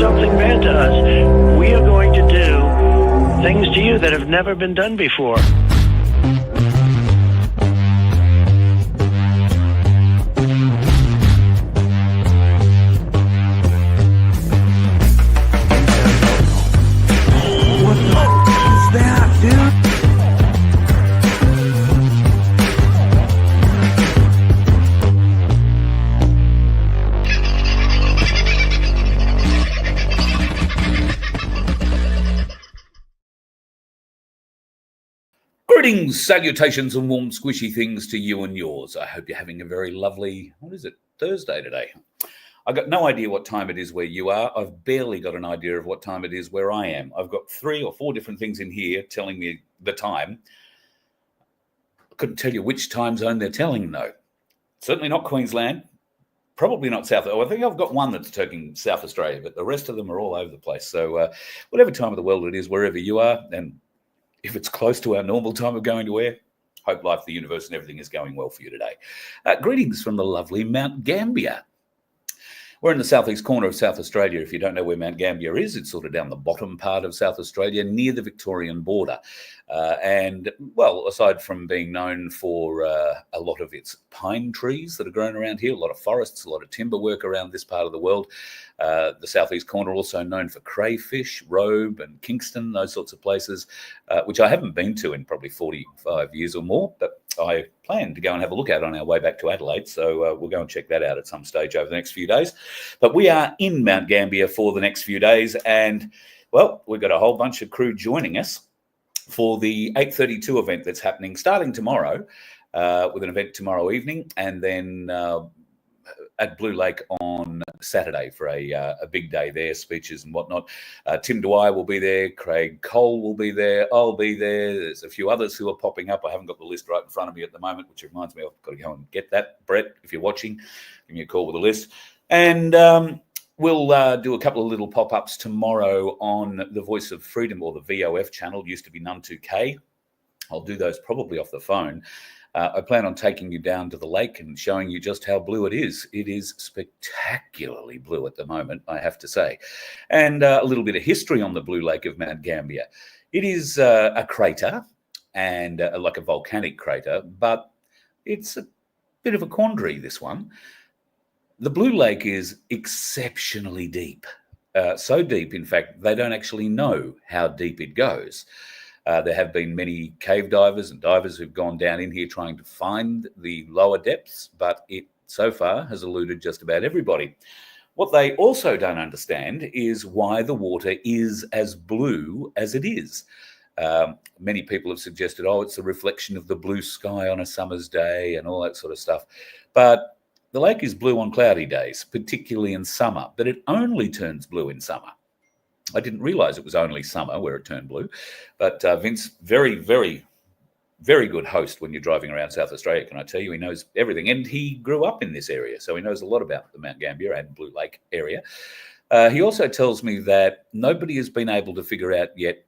something bad to us, we are going to do things to you that have never been done before. What the f*** is that, dude? Greetings, salutations, and warm, squishy things to you and yours. I hope you're having a very lovely, Thursday today. I've got no idea what time it is where you are. I've barely got an idea of what time it is where I am. I've got 3 or 4 different things in here telling me the time. I couldn't tell you which time zone they're telling, though. Certainly not Queensland. Probably not South. I think I've got one that's talking South Australia, but the rest of them are all over the place. So whatever time of the world it is, wherever you are, and if it's close to our normal time of going to air, hope life, the universe, and everything is going well for you today. Greetings from the lovely Mount Gambier. We're in the southeast corner of South Australia. If you don't know where Mount Gambier is, it's sort of down the bottom part of South Australia, near the Victorian border. And, well, aside from being known for a lot of its pine trees that are grown around here, a lot of forests, a lot of timber work around this part of the world, the southeast corner also known for crayfish, Robe and Kingston, those sorts of places, which I haven't been to in probably 45 years or more, but I plan to go and have a look at on our way back to Adelaide. So we'll go and check that out at some stage over the next few days. But we are in Mount Gambier for the next few days. And, well, we've got a whole bunch of crew joining us for the 8:32 event that's happening starting tomorrow, with an event tomorrow evening, and then at Blue Lake on Saturday for a big day there, speeches and whatnot. Tim Dwyer will be there. Craig Cole will be there. I'll be there. There's a few others who are popping up. I haven't got the list right in front of me at the moment, which reminds me I've got to go and get that. Brett, if you're watching, give me a call with a list. And we'll do a couple of little pop-ups tomorrow on the Voice of Freedom, or the VOF channel, used to be Num2K. I'll do those probably off the phone. I plan on taking you down to the lake and showing you just how blue it is. It is spectacularly blue at the moment, I have to say. And a little bit of history on the Blue Lake of Mount Gambier. It is a crater, and like a volcanic crater, but it's a bit of a quandary, this one. The Blue Lake is exceptionally deep. So deep, in fact, they don't actually know how deep it goes. There have been many cave divers and divers who've gone down in here trying to find the lower depths, but it so far has eluded just about everybody. What they also don't understand is why the water is as blue as it is. Many people have suggested, it's a reflection of the blue sky on a summer's day and all that sort of stuff. But the lake is blue on cloudy days, particularly in summer, but it only turns blue in summer. I didn't realize it was only summer where it turned blue, but Vince, very, very, very good host when you're driving around South Australia, can I tell you? He knows everything, and he grew up in this area, so he knows a lot about the Mount Gambier and Blue Lake area. He also tells me that nobody has been able to figure out yet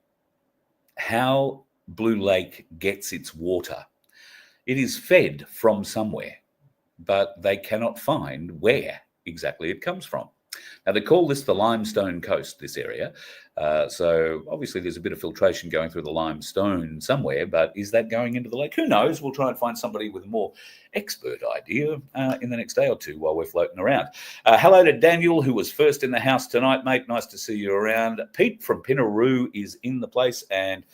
how Blue Lake gets its water. It is fed from somewhere, but they cannot find where exactly it comes from. Now, they call this the limestone coast, this area. So obviously there's a bit of filtration going through the limestone somewhere, but is that going into the lake? Who knows? We'll try and find somebody with a more expert idea in the next day or two while we're floating around. Hello to Daniel, who was first in the house tonight, mate. Nice to see you around. Pete from Pinaroo is in the place, and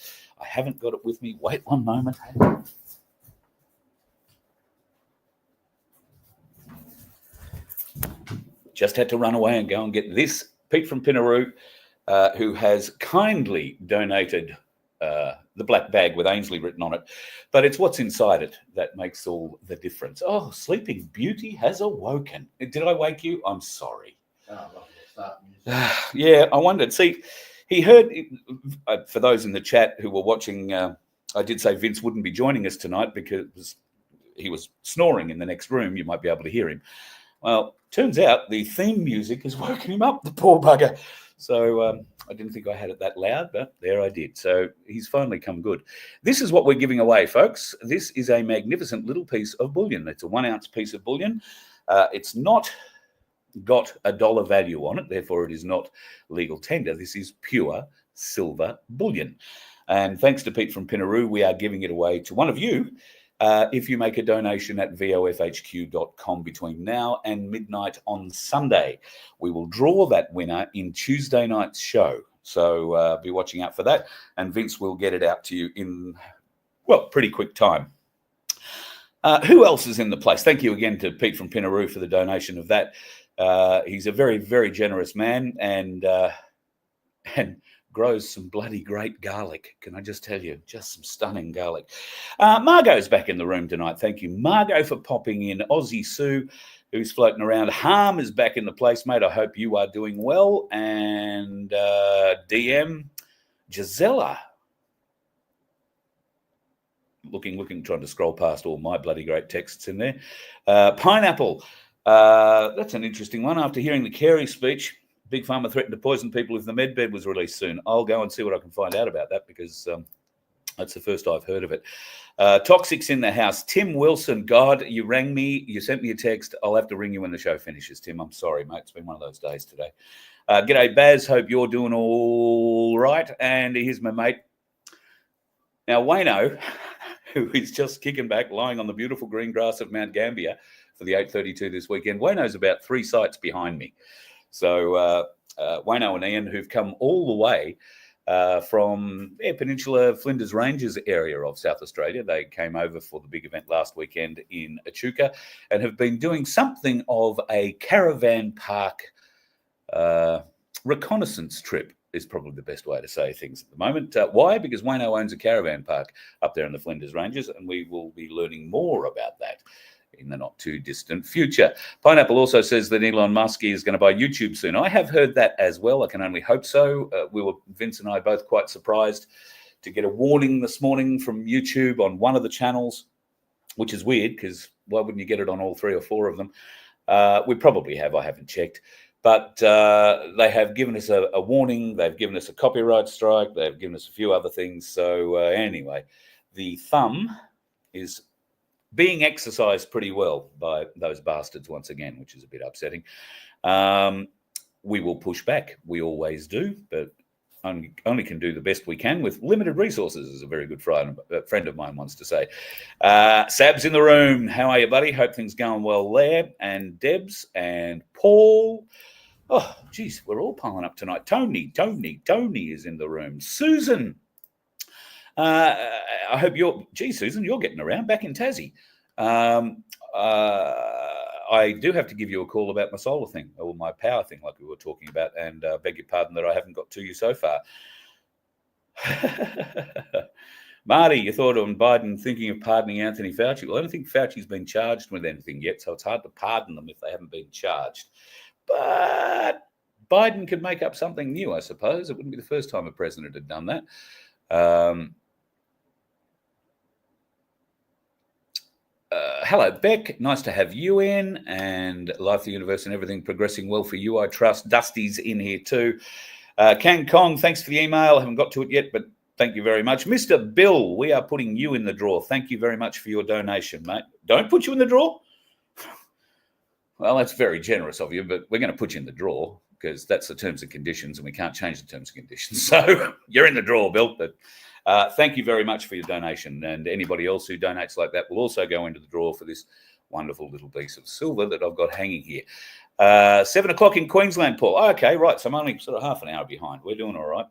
I haven't got it with me. Wait one moment. Just had to run away and go and get this. Pete from Pinaroo, who has kindly donated the black bag with Ainsley written on it. But it's what's inside it that makes all the difference. Oh, Sleeping Beauty has awoken. Did I wake you? I'm sorry. Yeah, I wondered. See, he heard, for those in the chat who were watching, I did say Vince wouldn't be joining us tonight because he was snoring in the next room. You might be able to hear him. Well, turns out the theme music has woken him up, the poor bugger. So I didn't think I had it that loud, but there I did. So he's finally come good. This is what we're giving away, folks. This is a magnificent little piece of bullion. It's a 1 ounce piece of bullion. It's not got a dollar value on it. Therefore, it is not legal tender. This is pure silver bullion. And thanks to Pete from Pinaroo, we are giving it away to one of you if you make a donation at vofhq.com between now and midnight on Sunday. We will draw that winner in Tuesday night's show. So be watching out for that. And Vince will get it out to you in, well, pretty quick time. Who else is in the place? Thank you again to Pete from Pinaroo for the donation of that. He's a very, very generous man and grows some bloody great garlic. Can I just tell you, just some stunning garlic. Margot's back in the room tonight. Thank you, Margot, for popping in. Aussie Sue, who's floating around. Harm is back in the place, mate. I hope you are doing well. And DM Gisela. Looking, trying to scroll past all my bloody great texts in there. Pineapple. That's an interesting one. After hearing the Carey speech, Big Pharma threatened to poison people if the medbed was released soon. I'll go and see what I can find out about that because that's the first I've heard of it. Toxic's in the house. Tim Wilson, God, you rang me. You sent me a text. I'll have to ring you when the show finishes, Tim. I'm sorry, mate. It's been one of those days today. G'day, Baz. Hope you're doing all right. And here's my mate. Now, Wayno, who is just kicking back, lying on the beautiful green grass of Mount Gambier for the 832 this weekend. Wayno's about 3 sites behind me. So Wayno and Ian, who've come all the way from Peninsula Flinders Ranges area of South Australia. They came over for the big event last weekend in Echuca and have been doing something of a caravan park reconnaissance trip is probably the best way to say things at the moment. Why? Because Wayno owns a caravan park up there in the Flinders Ranges, and we will be learning more about that in the not too distant future. Pineapple also says that Elon Musk is going to buy YouTube soon. I have heard that as well. I can only hope so. Vince and I both quite surprised to get a warning this morning from YouTube on one of the channels, which is weird because why wouldn't you get it on all 3 or 4 of them? We probably have. I haven't checked. But they have given us a warning. They've given us a copyright strike. They've given us a few other things. So anyway, the thumb is being exercised pretty well by those bastards once again, which is a bit upsetting. We will push back. We always do, but only can do the best we can with limited resources, as a very good friend of mine wants to say. Sab's in the room. How are you, buddy? Hope things going well there. And Debs and Paul. Oh, geez, we're all piling up tonight. Tony is in the room. Susan. I hope Susan, you're getting around back in Tassie. I do have to give you a call about my solar thing or my power thing like we were talking about, and beg your pardon that I haven't got to you so far. Marty, you thought on Biden thinking of pardoning Anthony Fauci. Well, I don't think Fauci's been charged with anything yet, so it's hard to pardon them if they haven't been charged. But Biden could make up something new, I suppose. It wouldn't be the first time a president had done that. Hello, Beck. Nice to have you in. And Life, the Universe, and everything progressing well for you, I trust. Dusty's in here too. Kang Kong, thanks for the email. I haven't got to it yet, but thank you very much. Mr. Bill, we are putting you in the draw. Thank you very much for your donation, mate. Don't put you in the draw? Well, that's very generous of you, but we're going to put you in the draw because that's the terms and conditions, and we can't change the terms and conditions. So you're in the draw, Bill. But thank you very much for your donation. And anybody else who donates like that will also go into the draw for this wonderful little piece of silver that I've got hanging here. 7 o'clock in Queensland, Paul. Oh, okay, right. So I'm only sort of half an hour behind. We're doing all right.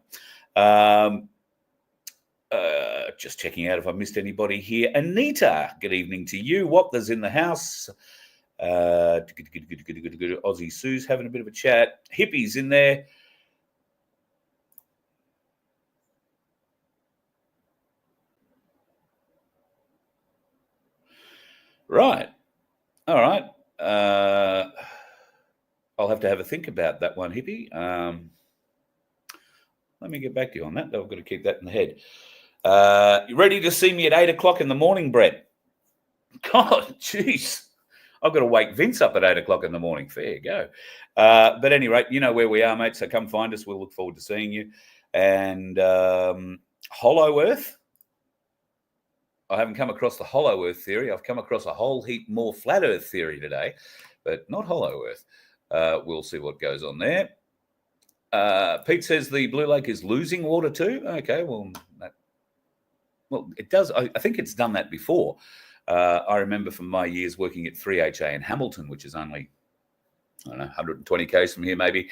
Just checking out if I missed anybody here. Anita, good evening to you. Wapner's in the house. Aussie Sue's having a bit of a chat. Hippie's in there. Right. All right. I'll have to have a think about that one, Hippie. Let me get back to you on that. I've got to keep that in the head. You ready to see me at 8 o'clock in the morning, Brett? God, jeez. I've got to wake Vince up at 8 o'clock in the morning. Fair go. But at any rate, you know where we are, mate. So come find us. We'll look forward to seeing you. And Hollow Earth. I haven't come across the Hollow Earth theory. I've come across a whole heap more flat Earth theory today, but not Hollow Earth. We'll see what goes on there. Pete says the Blue Lake is losing water too. Okay, well, it does. I think it's done that before. I remember from my years working at 3HA in Hamilton, which is only, I don't know, 120 k's from here maybe,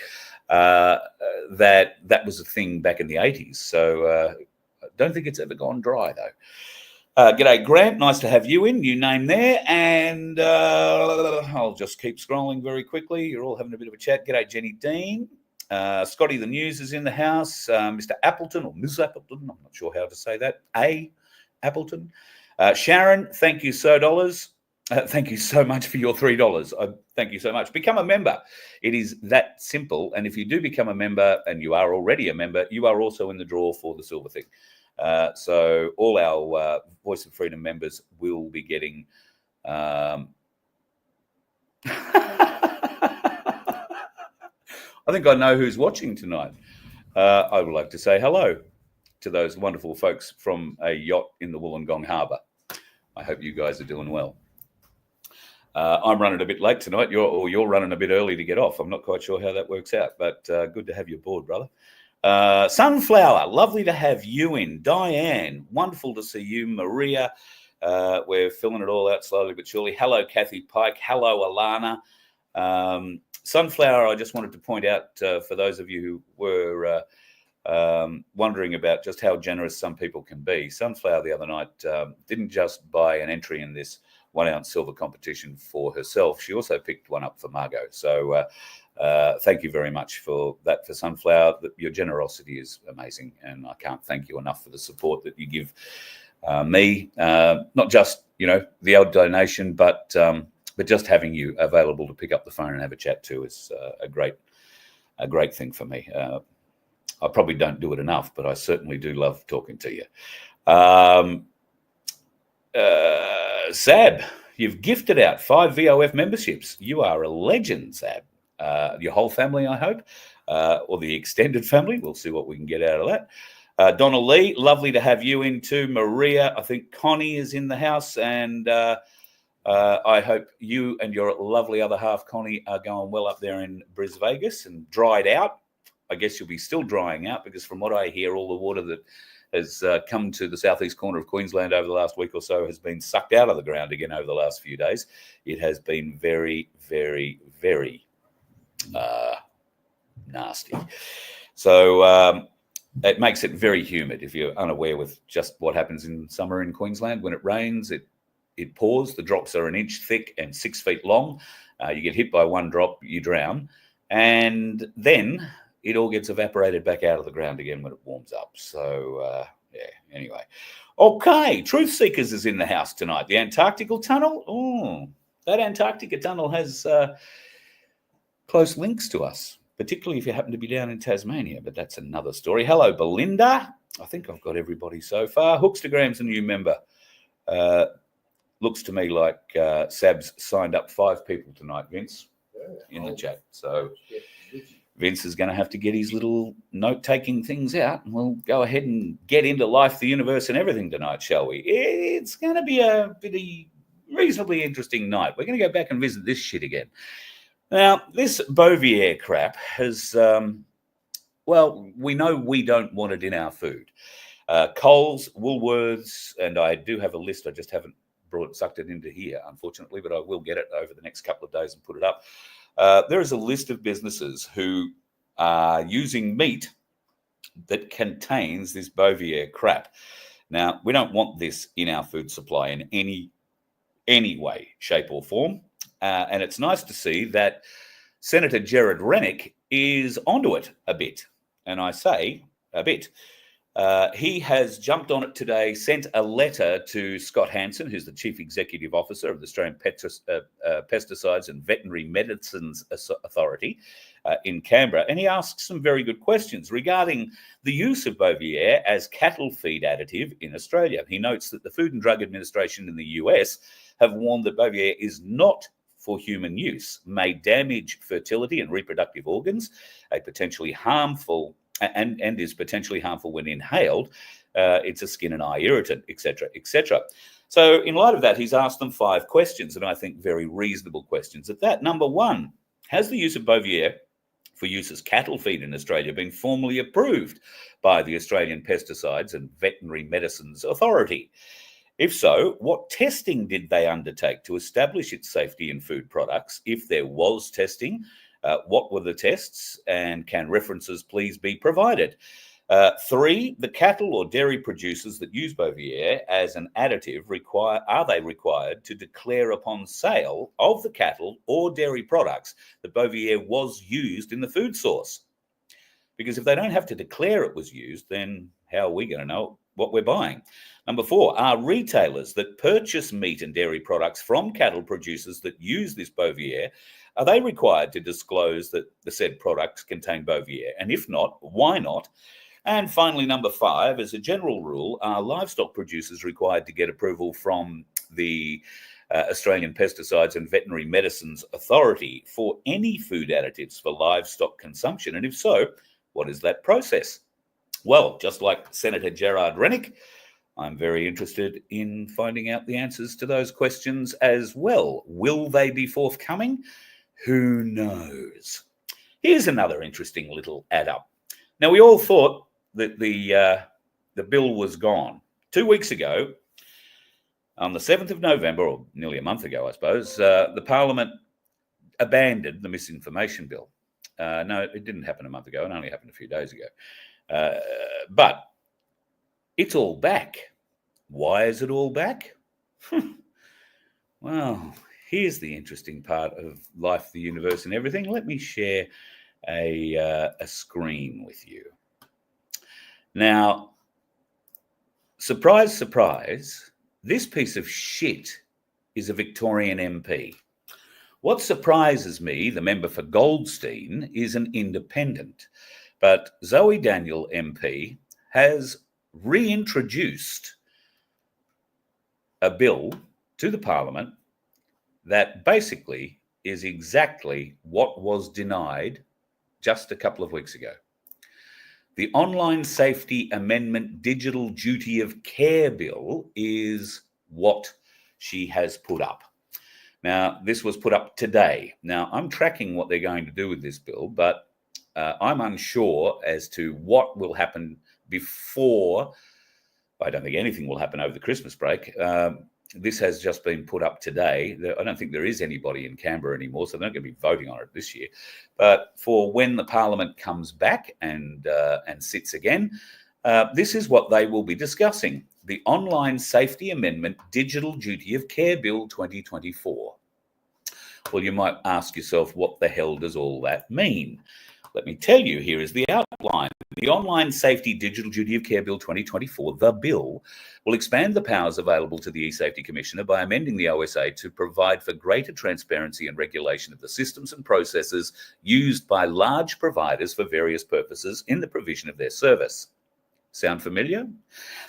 that was a thing back in the 80s. So I don't think it's ever gone dry, though. G'day, Grant. Nice to have you in. New name there. And I'll just keep scrolling very quickly. You're all having a bit of a chat. G'day, Jenny Dean. Scotty the News is in the house. Mr. Appleton or Ms. Appleton. I'm not sure how to say that. A. Appleton. Sharon, thank you thank you so much for your $3. Thank you so much. Become a member. It is that simple. And if you do become a member, and you are already a member, you are also in the draw for the silver thing. So all our Voice of Freedom members will be getting... I think I know who's watching tonight. I would like to say hello to those wonderful folks from a yacht in the Wollongong Harbour. I hope you guys are doing well. I'm running a bit late tonight. You're running a bit early to get off. I'm not quite sure how that works out, but good to have you aboard, brother. Sunflower, lovely to have you in. Diane, wonderful to see you. Maria, we're filling it all out slowly but surely. Hello, Kathy Pike. Hello, Alana. Sunflower, I just wanted to point out for those of you who were wondering about just how generous some people can be. Sunflower the other night didn't just buy an entry in this 1 ounce silver competition for herself. She also picked one up for Margot. So thank you very much for that, for Sunflower. Your generosity is amazing, and I can't thank you enough for the support that you give me. Not just, the odd donation, but just having you available to pick up the phone and have a chat to is a great thing for me. I probably don't do it enough, but I certainly do love talking to you. Sab, you've gifted out 5 VOF memberships. You are a legend, Sab. Your whole family, I hope, or the extended family. We'll see what we can get out of that. Donna Lee, lovely to have you in too. Maria, I think Connie is in the house, and I hope you and your lovely other half, Connie, are going well up there in Brisbane, Vegas, and dried out. I guess you'll be still drying out, because from what I hear, all the water that has come to the southeast corner of Queensland over the last week or so has been sucked out of the ground again over the last few days. It has been very, very, very nasty. So it makes it very humid. If you're unaware with just what happens in summer in Queensland, when it rains, it pours. The drops are 1 inch thick and 6 feet long. You get hit by one drop, you drown. And then it all gets evaporated back out of the ground again when it warms up. So, anyway. Okay, Truth Seekers is in the house tonight. The Antarctical Tunnel. Oh, that Antarctica Tunnel has close links to us, particularly if you happen to be down in Tasmania, but that's another story. Hello, Belinda. I think I've got everybody so far. Hookstagram's a new member. Looks to me like Sab's signed up 5 people tonight, Vince, in the chat. So Vince is going to have to get his little note-taking things out, and we'll go ahead and get into life, the universe, and everything tonight, shall we? It's going to be a reasonably interesting night. We're going to go back and visit this shit again. Now, this Bovaer crap has, we know we don't want it in our food. Coles, Woolworths, and I do have a list. I just haven't sucked it into here, unfortunately, but I will get it over the next couple of days and put it up. There is a list of businesses who are using meat that contains this Bovaer crap. Now, we don't want this in our food supply in any way, shape or form. And it's nice to see that Senator Jared Rennick is onto it a bit. And I say a bit. He has jumped on it today, sent a letter to Scott Hansen, who's the Chief Executive Officer of the Australian Pesticides and Veterinary Medicines Authority in Canberra, and he asks some very good questions regarding the use of Bovaer as cattle feed additive in Australia. He notes that the Food and Drug Administration in the US have warned that Bovaer is not for human use, may damage fertility and reproductive organs, a potentially harmful and is potentially harmful when inhaled. It's a skin and eye irritant, etc., etc. So in light of that, he's asked them 5 questions, and I think very reasonable questions at that. Number 1, Has the use of Bovaer for use as cattle feed in Australia been formally approved by the Australian Pesticides and Veterinary Medicines Authority? If so, what testing did they undertake to establish its safety in food products? If there was testing, what were the tests, and can references please be provided? 3, the cattle or dairy producers that use Bovaer as an additive are they required to declare upon sale of the cattle or dairy products that Bovaer was used in the food source? Because if they don't have to declare it was used, then how are we going to know what we're buying? Number 4, are retailers that purchase meat and dairy products from cattle producers that use this Bovaer, are they required to disclose that the said products contain Bovaer? And if not, why not? And finally, number 5, as a general rule, are livestock producers required to get approval from the Australian Pesticides and Veterinary Medicines Authority for any food additives for livestock consumption? And if so, what is that process? Well, just like Senator Gerard Rennick, I'm very interested in finding out the answers to those questions as well. Will they be forthcoming? Who knows? Here's another interesting little add-up. Now, we all thought that the bill was gone. 2 weeks ago, on the 7th of November, or nearly a month ago, I suppose, the Parliament abandoned the misinformation bill. No, it didn't happen a month ago. It only happened a few days ago. But it's all back. Why is it all back? Well, here's the interesting part of life, the universe, and everything. Let me share a screen with you. Now, surprise, surprise, this piece of shit is a Victorian MP. What surprises me, the member for Goldstein, is an independent. But Zoe Daniel MP has reintroduced a bill to the Parliament that basically is exactly what was denied just a couple of weeks ago. The Online Safety Amendment Digital Duty of Care Bill is what she has put up. Now, this was put up today. Now, I'm tracking what they're going to do with this bill, but I'm unsure as to what will happen before. I don't think anything will happen over the Christmas break. This has just been put up today. I don't think there is anybody in Canberra anymore, so they're not going to be voting on it this year. But for when the Parliament comes back and sits again, this is what they will be discussing: the Online Safety Amendment Digital Duty of Care Bill 2024. Well, you might ask yourself, what the hell does all that mean? Let me tell you, here is the outline. The Online Safety Digital Duty of Care Bill 2024, the bill, will expand the powers available to the E-Safety Commissioner by amending the OSA to provide for greater transparency and regulation of the systems and processes used by large providers for various purposes in the provision of their service. Sound familiar?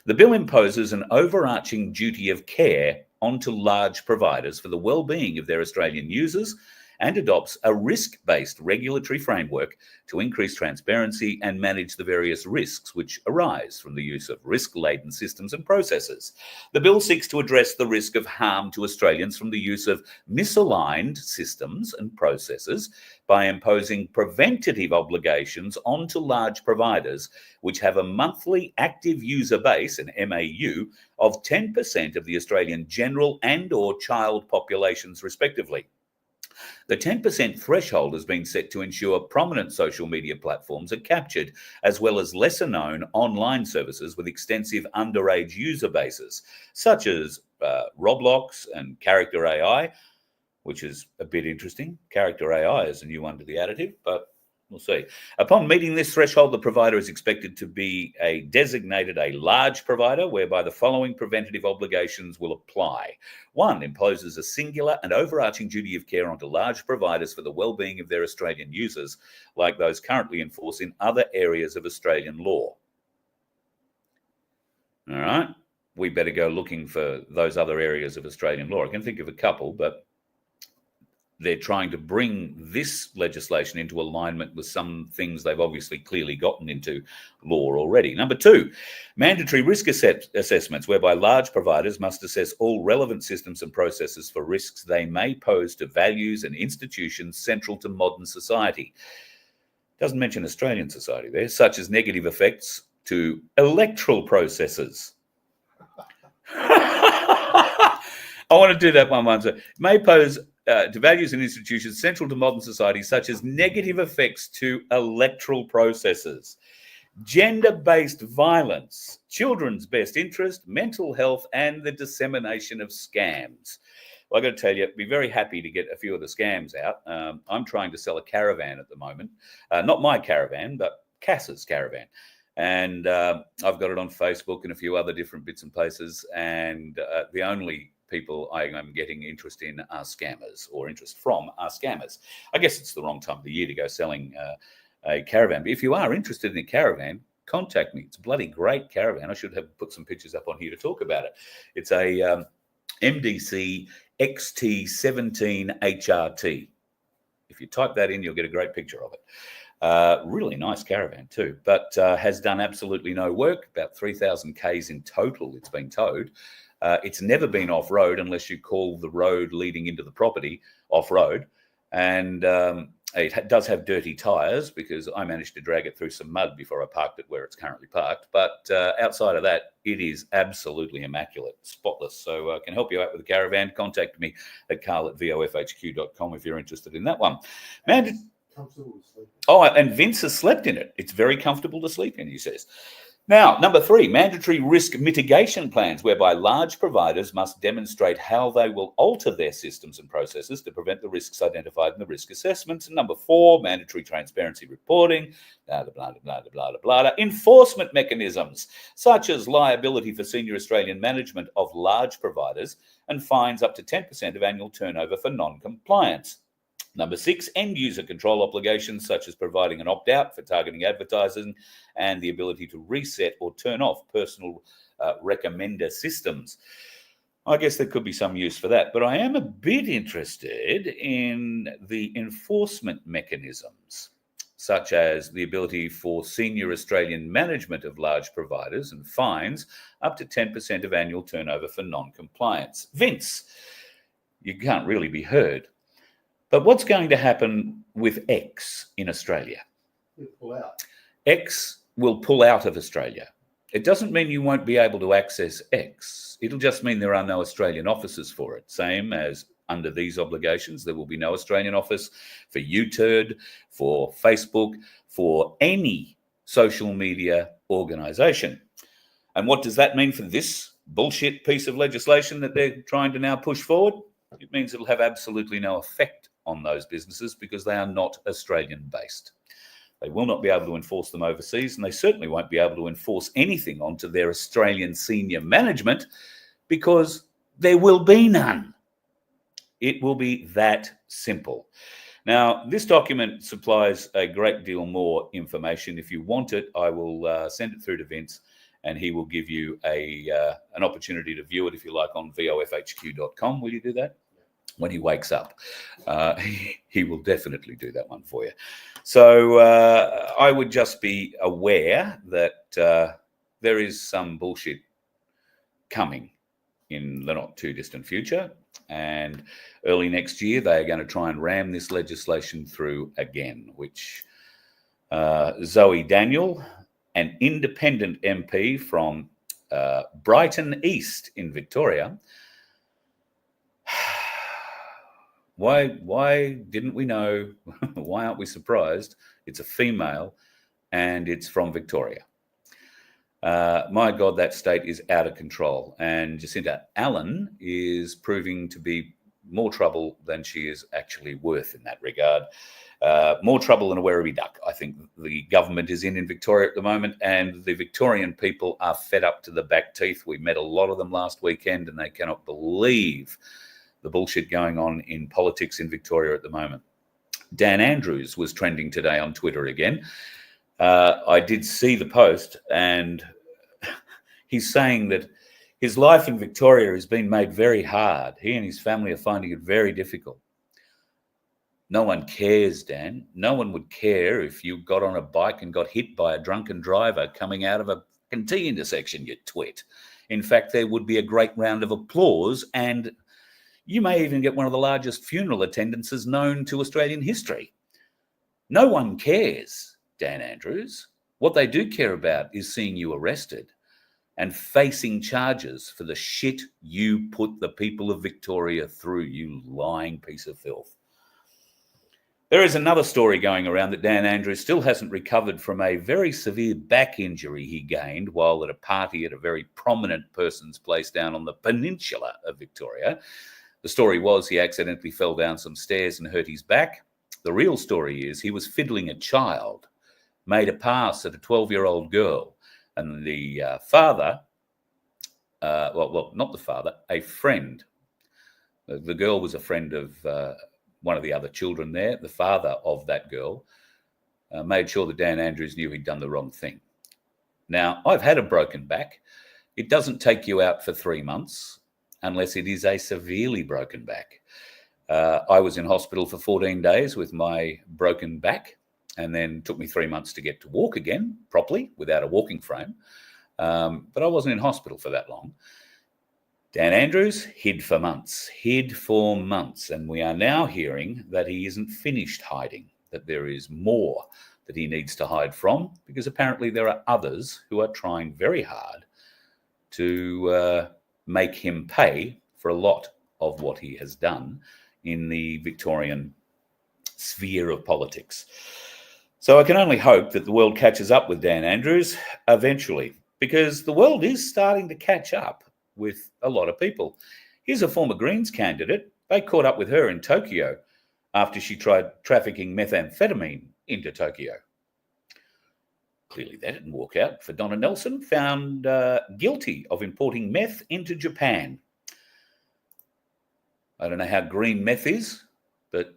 The bill imposes an overarching duty of care onto large providers for the well-being of their Australian users and adopts a risk-based regulatory framework to increase transparency and manage the various risks which arise from the use of risk-laden systems and processes. The bill seeks to address the risk of harm to Australians from the use of misaligned systems and processes by imposing preventative obligations onto large providers which have a monthly active user base, an MAU, of 10% of the Australian general and or child populations respectively. The 10% threshold has been set to ensure prominent social media platforms are captured, as well as lesser-known online services with extensive underage user bases, such as Roblox and Character AI, which is a bit interesting. Character AI is a new one to the additive, but we'll see. Upon meeting this threshold, the provider is expected to be designated a large provider, whereby the following preventative obligations will apply. 1, imposes a singular and overarching duty of care onto large providers for the well-being of their Australian users, like those currently in force in other areas of Australian law. All right, we better go looking for those other areas of Australian law. I can think of a couple, but they're trying to bring this legislation into alignment with some things they've obviously clearly gotten into law already. Number 2, mandatory risk assessments, whereby large providers must assess all relevant systems and processes for risks they may pose to values and institutions central to modern society. Doesn't mention Australian society there, such as negative effects to electoral processes. I want to do that one once. May pose to values and institutions central to modern society, such as negative effects to electoral processes, gender-based violence, children's best interest, mental health, and the dissemination of scams. Well, I've got to tell you, be very happy to get a few of the scams out. I'm trying to sell a caravan at the moment. Not my caravan, but Cass's caravan. And I've got it on Facebook and a few other different bits and places. And the only people I am getting interest in are scammers, or interest from are scammers. I guess it's the wrong time of the year to go selling a caravan. But if you are interested in a caravan, contact me. It's a bloody great caravan. I should have put some pictures up on here to talk about it. It's a MDC XT17 HRT. If you type that in, you'll get a great picture of it. Really nice caravan too, but has done absolutely no work. About 3,000 Ks in total it's been towed. It's never been off-road unless you call the road leading into the property off-road. And it does have dirty tyres, because I managed to drag it through some mud before I parked it where it's currently parked. But outside of that, it is absolutely immaculate, spotless. So I can help you out with the caravan. Contact me at carl@vofhq.com if you're interested in that one. Oh, and Vince has slept in it. It's very comfortable to sleep in, he says. Now, number 3, mandatory risk mitigation plans, whereby large providers must demonstrate how they will alter their systems and processes to prevent the risks identified in the risk assessments. And number 4, mandatory transparency reporting, blah, blah, blah, blah, blah, blah, blah. Enforcement mechanisms, such as liability for senior Australian management of large providers and fines up to 10% of annual turnover for non-compliance. Number 6, end-user control obligations, such as providing an opt-out for targeting advertising and the ability to reset or turn off personal recommender systems. I guess there could be some use for that, but I am a bit interested in the enforcement mechanisms, such as the ability for senior Australian management of large providers and fines up to 10% of annual turnover for non-compliance. Vince, you can't really be heard. But what's going to happen with X in Australia? It'll pull out. X will pull out of Australia. It doesn't mean you won't be able to access X. It'll just mean there are no Australian offices for it. Same as under these obligations, there will be no Australian office for U-Turd, for Facebook, for any social media organisation. And what does that mean for this bullshit piece of legislation that they're trying to now push forward? It means it'll have absolutely no effect on those businesses because they are not Australian based. They will not be able to enforce them overseas, and they certainly won't be able to enforce anything onto their Australian senior management because there will be none. It will be that simple. Now, this document supplies a great deal more information. If you want it, I will send it through to Vince, and he will give you an opportunity to view it, if you like, on vofhq.com. Will you do that? When he wakes up. He will definitely do that one for you. So I would just be aware that there is some bullshit coming in the not too distant future. And early next year, they are going to try and ram this legislation through again, which Zoe Daniel, an independent MP from Brighton East in Victoria. Why didn't we know? Why aren't we surprised? It's a female and it's from Victoria. My God, that state is out of control. And Jacinta Allen is proving to be more trouble than she is actually worth in that regard. More trouble than a Werribee duck, I think the government is in Victoria at the moment, and the Victorian people are fed up to the back teeth. We met a lot of them last weekend, and they cannot believe the bullshit going on in politics in Victoria at the moment. Dan Andrews was trending today on Twitter again. I did see the post, and he's saying that his life in Victoria has been made very hard. He and his family are finding it very difficult. No one cares, Dan. No one would care if you got on a bike and got hit by a drunken driver coming out of a T intersection, you twit. In fact, there would be a great round of applause, and you may even get one of the largest funeral attendances known to Australian history. No one cares, Dan Andrews. What they do care about is seeing you arrested and facing charges for the shit you put the people of Victoria through, you lying piece of filth. There is another story going around that Dan Andrews still hasn't recovered from a very severe back injury he gained while at a party at a very prominent person's place down on the peninsula of Victoria. The story was he accidentally fell down some stairs and hurt his back. The real story is he was fiddling a child, made a pass at a 12-year-old girl, and the father, not the father, a friend. The girl was a friend of one of the other children there. The father of that girl made sure that Dan Andrews knew he'd done the wrong thing. Now, I've had a broken back. It doesn't take you out for 3 months unless it is a severely broken back. I was in hospital for 14 days with my broken back, and then took me 3 months to get to walk again properly without a walking frame. But I wasn't in hospital for that long. Dan Andrews hid for months, and we are now hearing that he isn't finished hiding, that there is more that he needs to hide from, because apparently there are others who are trying very hard to make him pay for a lot of what he has done in the Victorian sphere of politics. So I can only hope that the world catches up with Dan Andrews eventually, because the world is starting to catch up with a lot of people. Here's a former Greens candidate. They caught up with her in Tokyo after she tried trafficking methamphetamine into Tokyo. Clearly that didn't work out for Donna Nelson, found guilty of importing meth into Japan. I don't know how green meth is, but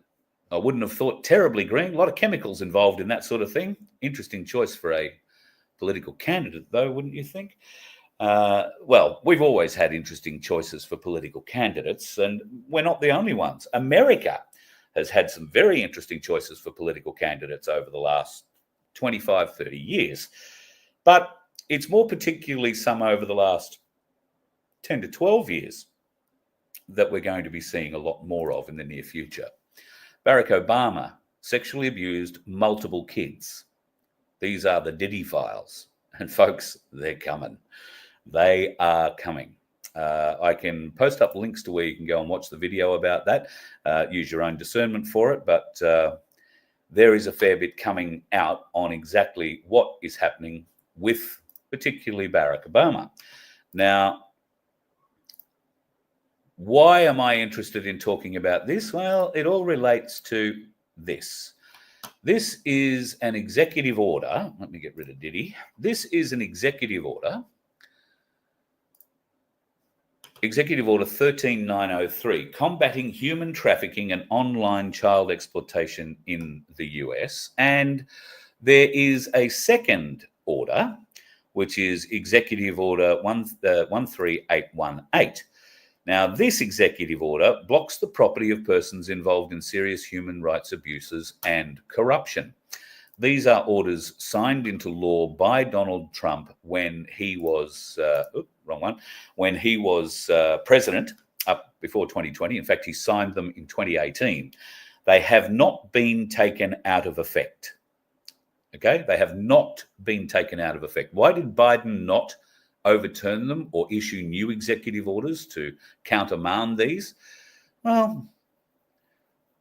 I wouldn't have thought terribly green. A lot of chemicals involved in that sort of thing. Interesting choice for a political candidate, though, wouldn't you think? Well, we've always had interesting choices for political candidates, and we're not the only ones. America has had some very interesting choices for political candidates over the last 25, 30 years. But it's more particularly some over the last 10 to 12 years that we're going to be seeing a lot more of in the near future. Barack Obama sexually abused multiple kids. These are the Diddy files. And folks, they're coming. They are coming. I can post up links to where you can go and watch the video about that. Use your own discernment for it. But there is a fair bit coming out on exactly what is happening with particularly Barack Obama. Now, why am I interested in talking about this? Well, it all relates to this. This is an executive order. Let me get rid of Diddy. This is an executive order. Executive Order 13903, combating human trafficking and online child exploitation in the US. And there is a second order, which is Executive Order 13818. Now, this executive order blocks the property of persons involved in serious human rights abuses and corruption. These are orders signed into law by Donald Trump when he was, when he was president up before 2020. In fact, he signed them in 2018. They have not been taken out of effect. Okay, they have not been taken out of effect. Why did Biden not overturn them or issue new executive orders to countermand these? Well,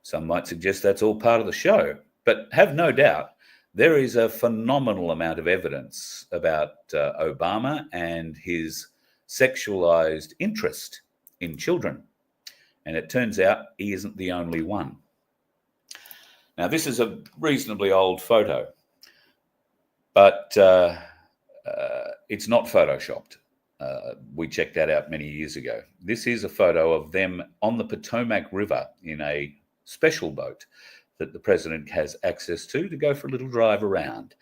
some might suggest that's all part of the show, but have no doubt there is a phenomenal amount of evidence about Obama and his sexualized interest in children. And it turns out he isn't the only one. Now, this is a reasonably old photo, but it's not photoshopped. We checked that out many years ago. This is a photo of them on the Potomac River in a special boat that the president has access to go for a little drive around.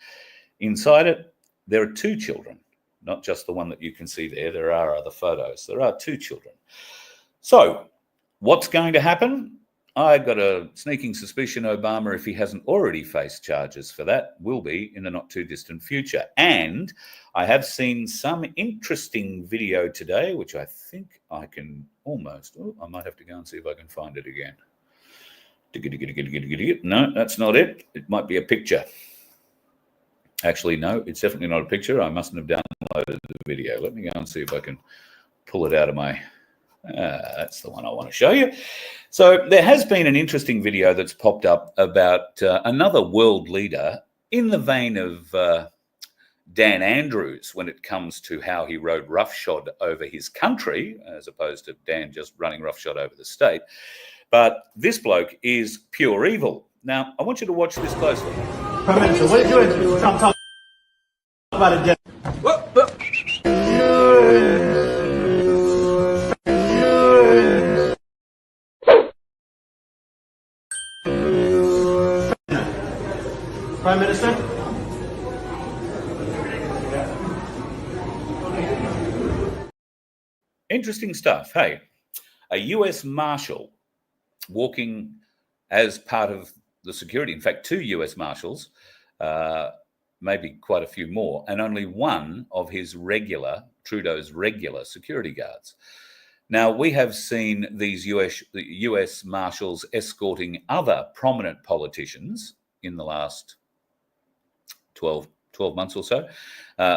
Inside it, there are two children, not just the one that you can see there. There are other photos. There are two children. So what's going to happen? I got a sneaking suspicion Obama, if he hasn't already faced charges for that, will be in the not too distant future. And I have seen some interesting video today, which I think I can almost, I might have to go and see if I can find it again. No, that's not it. It might be a picture. Actually, no, it's definitely not a picture. I mustn't have downloaded the video. Let me go and see if I can pull it out of my... that's the one I want to show you. So there has been an interesting video that's popped up about another world leader in the vein of Dan Andrews when it comes to how he rode roughshod over his country, as opposed to Dan just running roughshod over the state. But this bloke is pure evil. Now, I want you to watch this closely. Prime Minister, what are you doing? Talk about it. Prime Minister? Interesting stuff. Hey, a US Marshal walking as part of the security. In fact, 2 US Marshals, maybe quite a few more, and only one of his Trudeau's regular security guards. Now, we have seen these US Marshals escorting other prominent politicians in the last 12 months or so.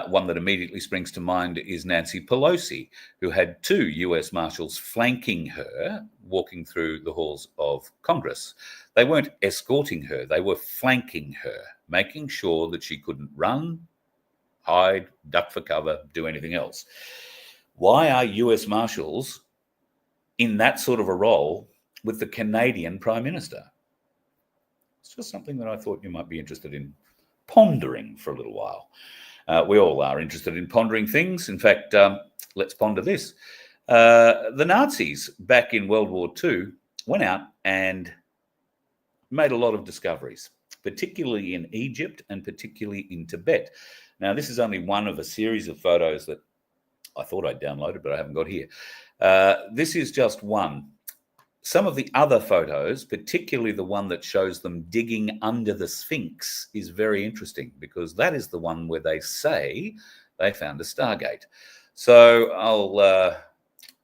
One that immediately springs to mind is Nancy Pelosi, who had 2 US Marshals flanking her, walking through the halls of Congress. They weren't escorting her, they were flanking her, making sure that she couldn't run, hide, duck for cover, do anything else. Why are US Marshals in that sort of a role with the Canadian Prime Minister? It's just something that I thought you might be interested in pondering for a little while. We all are interested in pondering things. In fact, let's ponder this. The Nazis back in World War II went out and made a lot of discoveries, particularly in Egypt and particularly in Tibet. Now, this is only one of a series of photos that I thought I'd downloaded, but I haven't got here. This is just one. Some of the other photos, particularly the one that shows them digging under the Sphinx, is very interesting because that is the one where they say they found a Stargate. So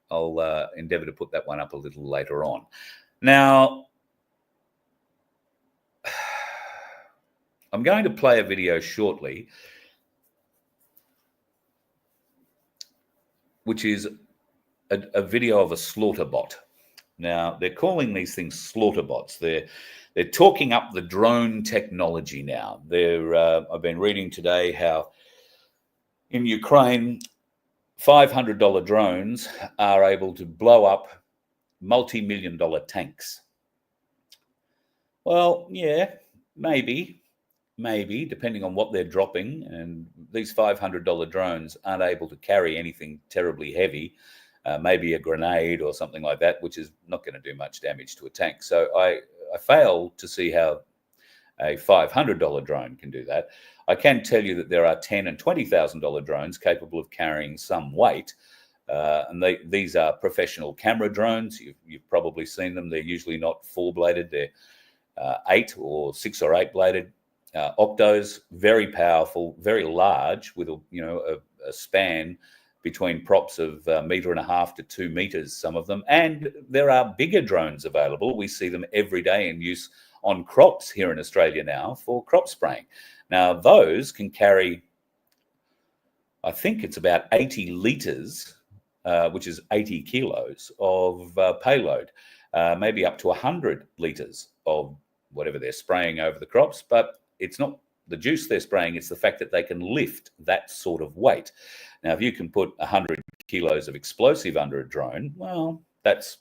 I'll endeavour to put that one up a little later on. Now, I'm going to play a video shortly, which is a video of a slaughter bot. Now, they're calling these things slaughter bots. They're talking up the drone technology now. I've been reading today how in Ukraine, $500 drones are able to blow up multi-million-dollar tanks. Well, yeah, maybe, depending on what they're dropping. And these $500 drones aren't able to carry anything terribly heavy. Maybe a grenade or something like that, which is not going to do much damage to a tank. So I fail to see how a $500 drone can do that. I can tell you that there are $10,000 and $20,000 drones capable of carrying some weight. And these are professional camera drones. You've probably seen them. They're usually not 4-bladed. They're 8 or 6 or 8-bladed octos, very powerful, very large, with a span between props of 1.5 meters to 2 meters, some of them. And there are bigger drones available. We see them every day in use on crops here in Australia now for crop spraying. Now, those can carry, I think it's about 80 litres, which is 80 kilos of payload, maybe up to 100 litres of whatever they're spraying over the crops. But it's not the juice they're spraying, it's the fact that they can lift that sort of weight. Now, if you can put 100 kilos of explosive under a drone, well, that's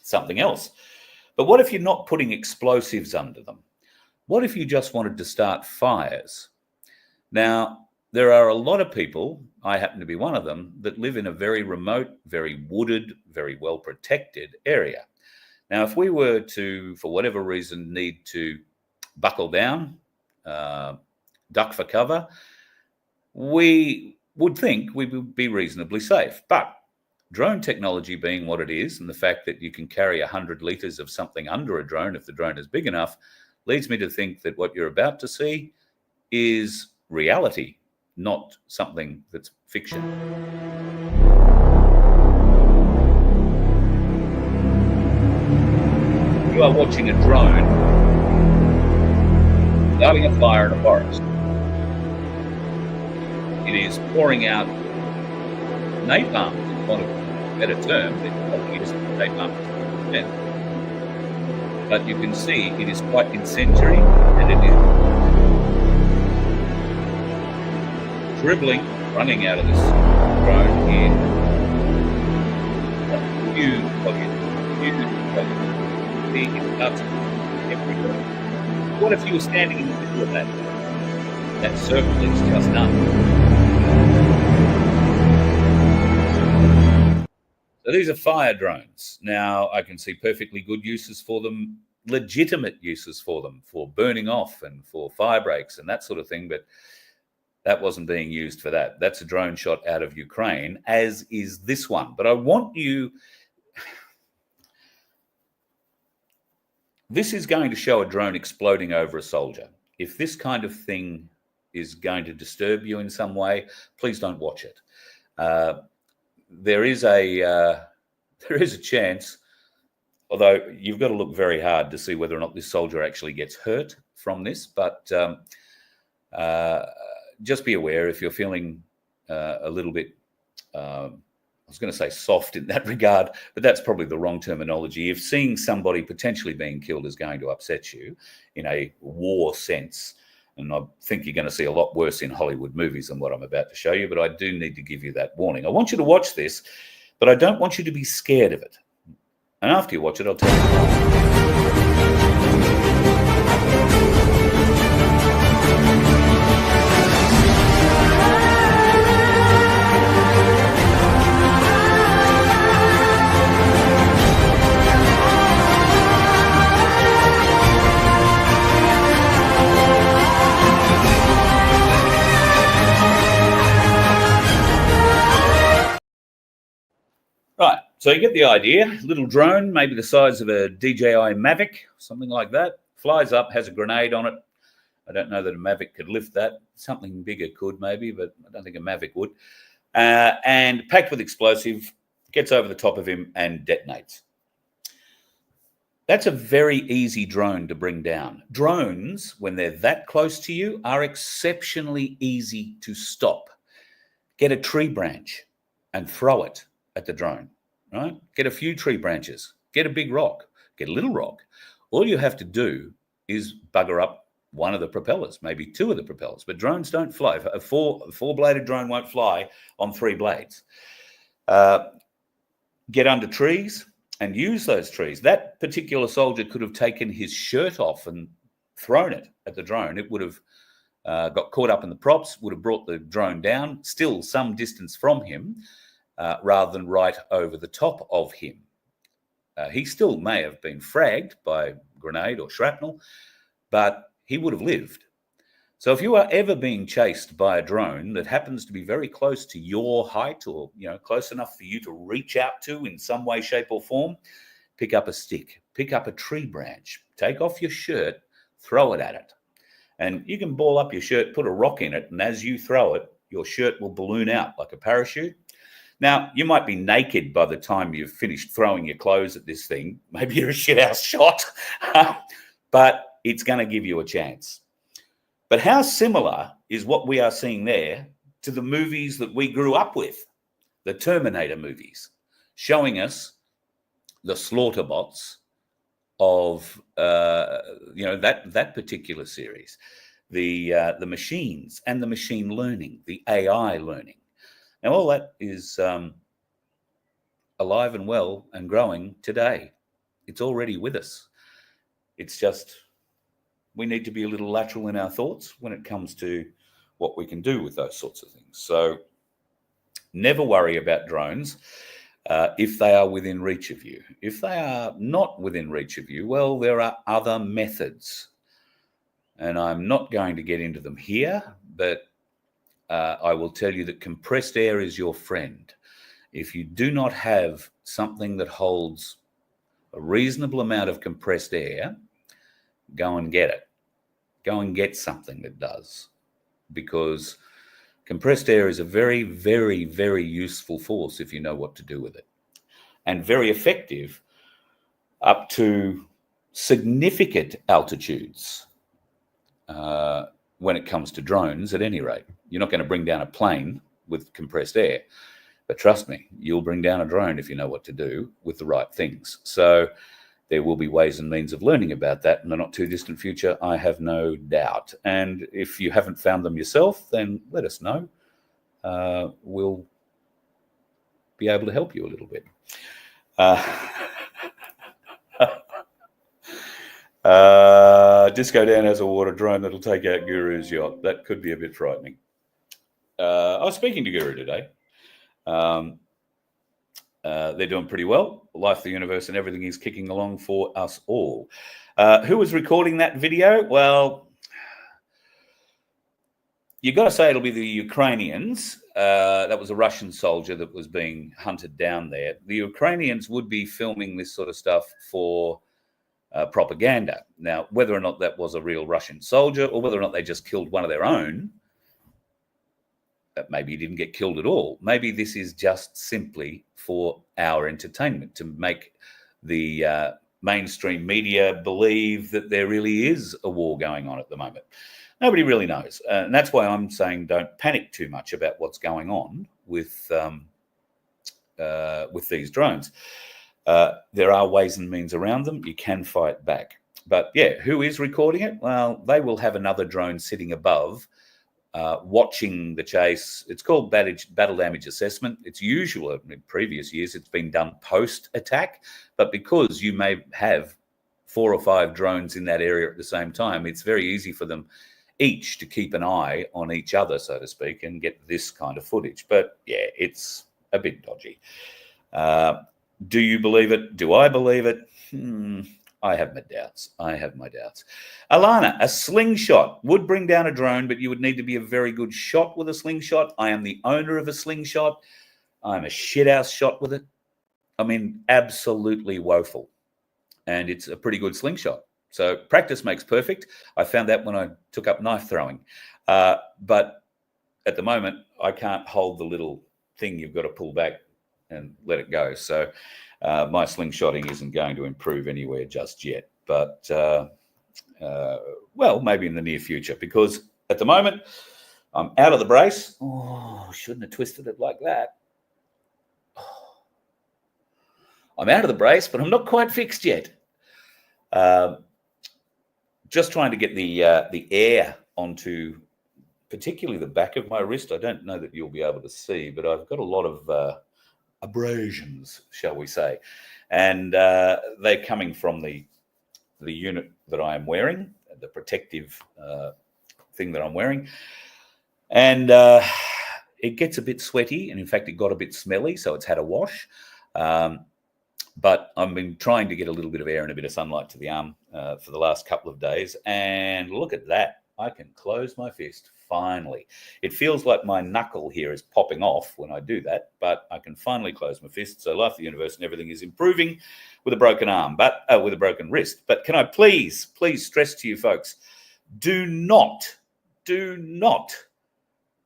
something else. But what if you're not putting explosives under them? What if you just wanted to start fires? Now, there are a lot of people, I happen to be one of them, that live in a very remote, very wooded, very well-protected area. Now, if we were to, for whatever reason, need to buckle down, duck for cover, we would think we would be reasonably safe. But drone technology being what it is, and the fact that you can carry 100 litres of something under a drone if the drone is big enough, leads me to think that what you're about to see is reality, not something that's fiction. You are watching a drone starting a fire in a forest. It is pouring out napalm, for want of a better term. It is napalm, but you can see it is quite incendiary, and it is dribbling, running out of this drone in a huge volume. It starts everywhere. What if you were standing in the middle of that? That circle is just none. So these are fire drones. Now, I can see perfectly good uses for them, legitimate uses for them, for burning off and for fire breaks and that sort of thing, but that wasn't being used for that. That's a drone shot out of Ukraine, as is this one. But I want you... This is going to show a drone exploding over a soldier. If this kind of thing is going to disturb you in some way, please don't watch it. There is a chance, although you've got to look very hard to see whether or not this soldier actually gets hurt from this. But just be aware if you're feeling a little bit, I was going to say soft in that regard, but that's probably the wrong terminology. If seeing somebody potentially being killed is going to upset you in a war sense, and I think you're going to see a lot worse in Hollywood movies than what I'm about to show you, but I do need to give you that warning. I want you to watch this, but I don't want you to be scared of it. And after you watch it, I'll tell you. Right, so you get the idea. Little drone, maybe the size of a DJI Mavic, something like that. Flies up, has a grenade on it. I don't know that a Mavic could lift that. Something bigger could maybe, but I don't think a Mavic would. And packed with explosive, gets over the top of him and detonates. That's a very easy drone to bring down. Drones, when they're that close to you, are exceptionally easy to stop. Get a tree branch and throw it at the drone, right? Get a few tree branches, get a big rock, get a little rock. All you have to do is bugger up one of the propellers, maybe two of the propellers, but drones don't fly. A four-bladed drone won't fly on three blades. Get under trees and use those trees. That particular soldier could have taken his shirt off and thrown it at the drone. It would have got caught up in the props, would have brought the drone down, still some distance from him, rather than right over the top of him. He still may have been fragged by grenade or shrapnel, but he would have lived. So if you are ever being chased by a drone that happens to be very close to your height, or close enough for you to reach out to in some way, shape or form, pick up a stick, pick up a tree branch, take off your shirt, throw it at it. And you can ball up your shirt, put a rock in it, and as you throw it, your shirt will balloon out like a parachute. Now, you might be naked by the time you've finished throwing your clothes at this thing. Maybe you're a shithouse shot, but it's going to give you a chance. But how similar is what we are seeing there to the movies that we grew up with, the Terminator movies, showing us the slaughter bots of that particular series, the machines and the machine learning, the AI learning. Now, all that is alive and well and growing today. It's already with us. It's just we need to be a little lateral in our thoughts when it comes to what we can do with those sorts of things. So never worry about drones if they are within reach of you. If they are not within reach of you, well, there are other methods. And I'm not going to get into them here, but I will tell you that compressed air is your friend. If you do not have something that holds a reasonable amount of compressed air, go and get it. Go and get something that does, because compressed air is a very, very, very useful force if you know what to do with it, and very effective up to significant altitudes when it comes to drones, at any rate. You're not going to bring down a plane with compressed air, but trust me, you'll bring down a drone if you know what to do with the right things. So there will be ways and means of learning about that in the not too distant future, I have no doubt. And if you haven't found them yourself, then let us know. We'll be able to help you a little bit. Disco Dan has a water drone that'll take out Guru's yacht. That could be a bit frightening. I was speaking to Guru today. They're doing pretty well. Life, the universe, and everything is kicking along for us all. Who was recording that video? Well, you got to say it'll be the Ukrainians. That was a Russian soldier that was being hunted down there. The Ukrainians would be filming this sort of stuff for propaganda. Now, whether or not that was a real Russian soldier or whether or not they just killed one of their own, maybe he didn't get killed at all. Maybe this is just simply for our entertainment, to make the mainstream media believe that there really is a war going on at the moment. Nobody really knows. And that's why I'm saying don't panic too much about what's going on with these drones. There are ways and means around them. You can fight back. But yeah, who is recording it? Well, they will have another drone sitting above, watching the chase. It's called battle damage assessment. It's usual in previous years. It's been done post-attack. But because you may have 4 or 5 drones in that area at the same time, it's very easy for them each to keep an eye on each other, so to speak, and get this kind of footage. But yeah, it's a bit dodgy. Do you believe it? Do I believe it? I have my doubts. Alana, a slingshot would bring down a drone, but you would need to be a very good shot with a slingshot. I am the owner of a slingshot. I'm a shithouse shot with it. I mean, absolutely woeful. And it's a pretty good slingshot. So practice makes perfect. I found that when I took up knife throwing. But at the moment, I can't hold the little thing you've got to pull back and let it go. So my slingshotting isn't going to improve anywhere just yet. But, well, maybe in the near future, because at the moment, I'm out of the brace. Oh, shouldn't have twisted it like that. I'm out of the brace, but I'm not quite fixed yet. Just trying to get the air onto particularly the back of my wrist. I don't know that you'll be able to see, but I've got a lot of abrasions, shall we say. And they're coming from the unit that I am wearing, the protective thing that I'm wearing. And it gets a bit sweaty. And in fact, it got a bit smelly, so it's had a wash. But I've been trying to get a little bit of air and a bit of sunlight to the arm for the last couple of days. And look at that. I can close my fist, finally. It feels like my knuckle here is popping off when I do that, but I can finally close my fist. So life, the universe, and everything is improving with a broken arm, but with a broken wrist. But can I please stress to you folks, do not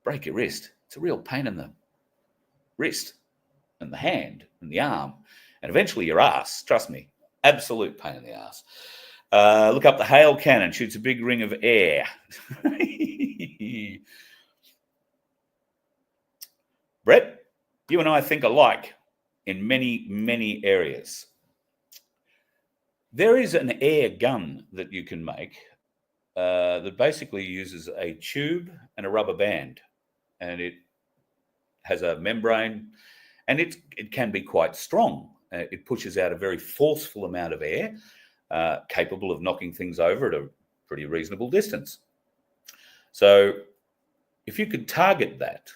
break your wrist. It's a real pain in the wrist and the hand and the arm. And eventually your ass, trust me, absolute pain in the ass. Look up the hail cannon, shoots a big ring of air. Brett, you and I think alike in many, many areas. There is an air gun that you can make that basically uses a tube and a rubber band. And it has a membrane, and it can be quite strong. It pushes out a very forceful amount of air, capable of knocking things over at a pretty reasonable distance. So if you could target that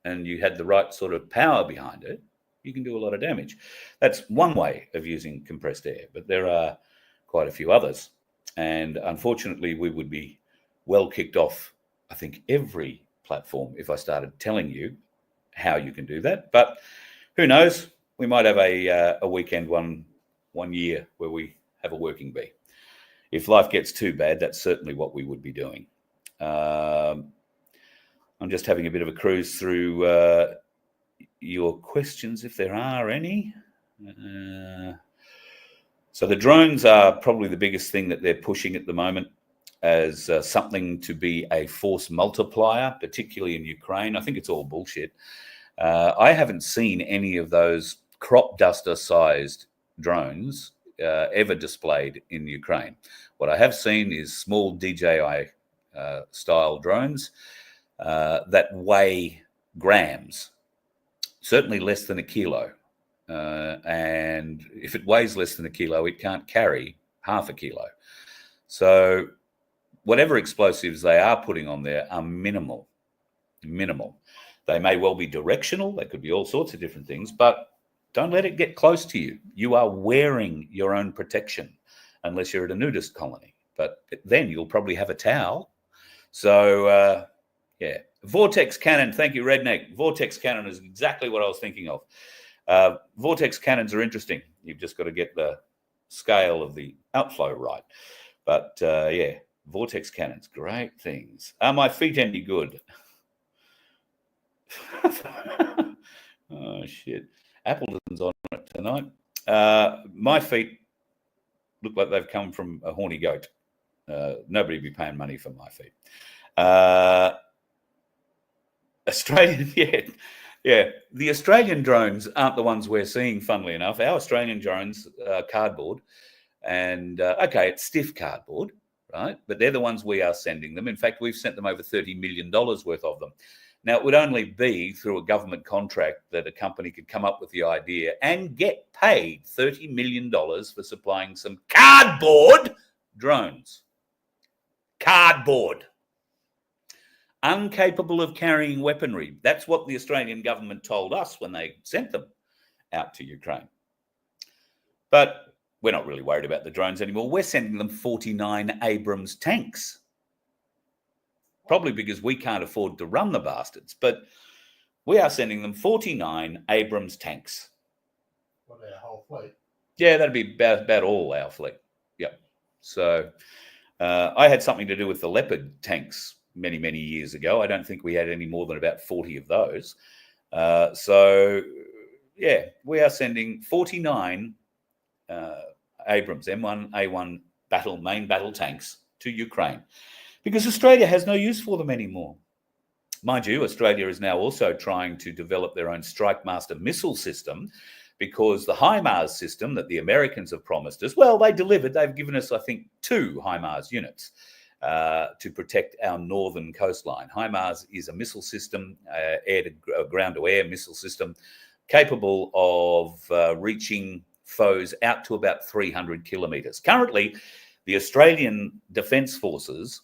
and you had the right sort of power behind it, you can do a lot of damage. That's one way of using compressed air, but there are quite a few others. And unfortunately, we would be well kicked off, I think, every platform if I started telling you how you can do that, but who knows? We might have a weekend one year where we have a working bee. If life gets too bad, that's certainly what we would be doing. I'm just having a bit of a cruise through your questions, if there are any. So the drones are probably the biggest thing that they're pushing at the moment as something to be a force multiplier, particularly in Ukraine. I think it's all bullshit. I haven't seen any of those crop duster sized drones ever displayed in Ukraine. What I have seen is small DJI style drones that weigh grams, certainly less than a kilo. And if it weighs less than a kilo, it can't carry half a kilo. So whatever explosives they are putting on there are minimal. They may well be directional. They could be all sorts of different things, but don't let it get close to you. You are wearing your own protection unless you're at a nudist colony, but then you'll probably have a towel. So, yeah. Vortex cannon. Thank you, Redneck. Vortex cannon is exactly what I was thinking of. Vortex cannons are interesting. You've just got to get the scale of the outflow right. But, yeah, vortex cannons, great things. Are my feet any good? Oh, shit. Appleton's on it tonight. My feet look like they've come from a horny goat. Nobody be paying money for my feet. Australian, yeah. The Australian drones aren't the ones we're seeing, funnily enough. Our Australian drones are cardboard. And, okay, it's stiff cardboard, right? But they're the ones we are sending them. In fact, we've sent them over $30 million worth of them. Now, it would only be through a government contract that a company could come up with the idea and get paid $30 million for supplying some cardboard drones. Cardboard. Incapable of carrying weaponry. That's what the Australian government told us when they sent them out to Ukraine. But we're not really worried about the drones anymore. We're sending them 49 Abrams tanks. Probably because we can't afford to run the bastards, but we are sending them 49 Abrams tanks. What, our whole fleet? Yeah, that'd be about all our fleet. Yep. So I had something to do with the Leopard tanks many, many years ago. I don't think we had any more than about 40 of those. So, yeah, we are sending 49 Abrams M1, A1 main battle tanks to Ukraine, because Australia has no use for them anymore. Mind you, Australia is now also trying to develop their own Strike Master missile system, because the HIMARS system that the Americans have promised us, well, they delivered. They've given us, I think, 2 HIMARS units to protect our northern coastline. HIMARS is a missile system, ground-to-air missile system, capable of reaching foes out to about 300 kilometres. Currently, the Australian Defence Forces,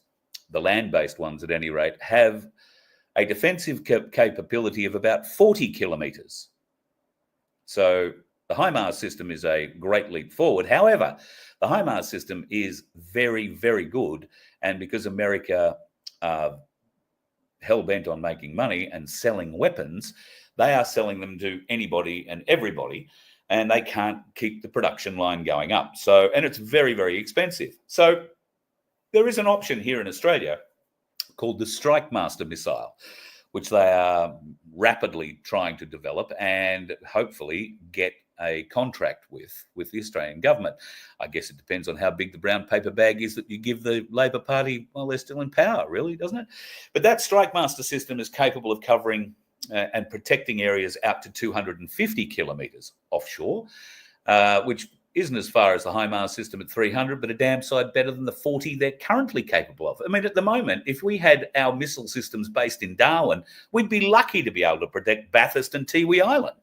the land-based ones at any rate, have a defensive capability of about 40 kilometres. So the HIMARS system is a great leap forward. However, the HIMARS system is very, very good, and because America are hell-bent on making money and selling weapons, they are selling them to anybody and everybody, and they can't keep the production line going up. So, and it's very, very expensive. So there is an option here in Australia called the Strike Master missile, which they are rapidly trying to develop and hopefully get a contract with the Australian government. I guess it depends on how big the brown paper bag is that you give the Labor Party while they're still in power, really, doesn't it? But that Strike Master system is capable of covering and protecting areas out to 250 kilometres offshore, which isn't as far as the HIMARS system at 300, but a damn sight better than the 40 they're currently capable of. I mean, at the moment, if we had our missile systems based in Darwin, we'd be lucky to be able to protect Bathurst and Tiwi Island.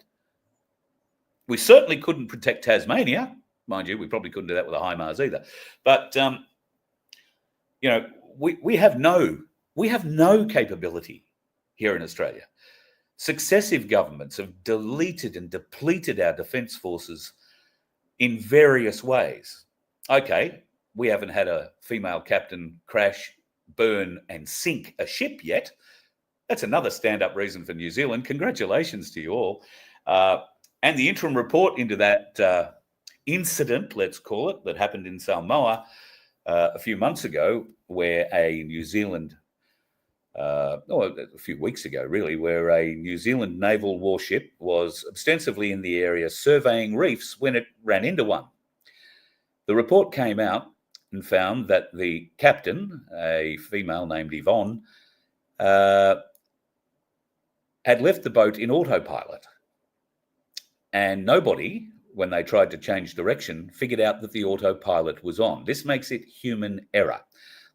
We certainly couldn't protect Tasmania. Mind you, we probably couldn't do that with a HIMARS either. But, you know, we have no capability here in Australia. Successive governments have deleted and depleted our defence forces in various ways. Okay, we haven't had a female captain crash, burn and sink a ship yet, That's another stand-up reason for New Zealand. Congratulations to you all. And the interim report into that incident, let's call it, that happened in Samoa a few months ago, where a New Zealand, a few weeks ago really, where a New Zealand naval warship was ostensibly in the area surveying reefs when it ran into one. The report came out and found that the captain, a female named Yvonne, had left the boat in autopilot. And nobody, when they tried to change direction, figured out that the autopilot was on. This makes it human error.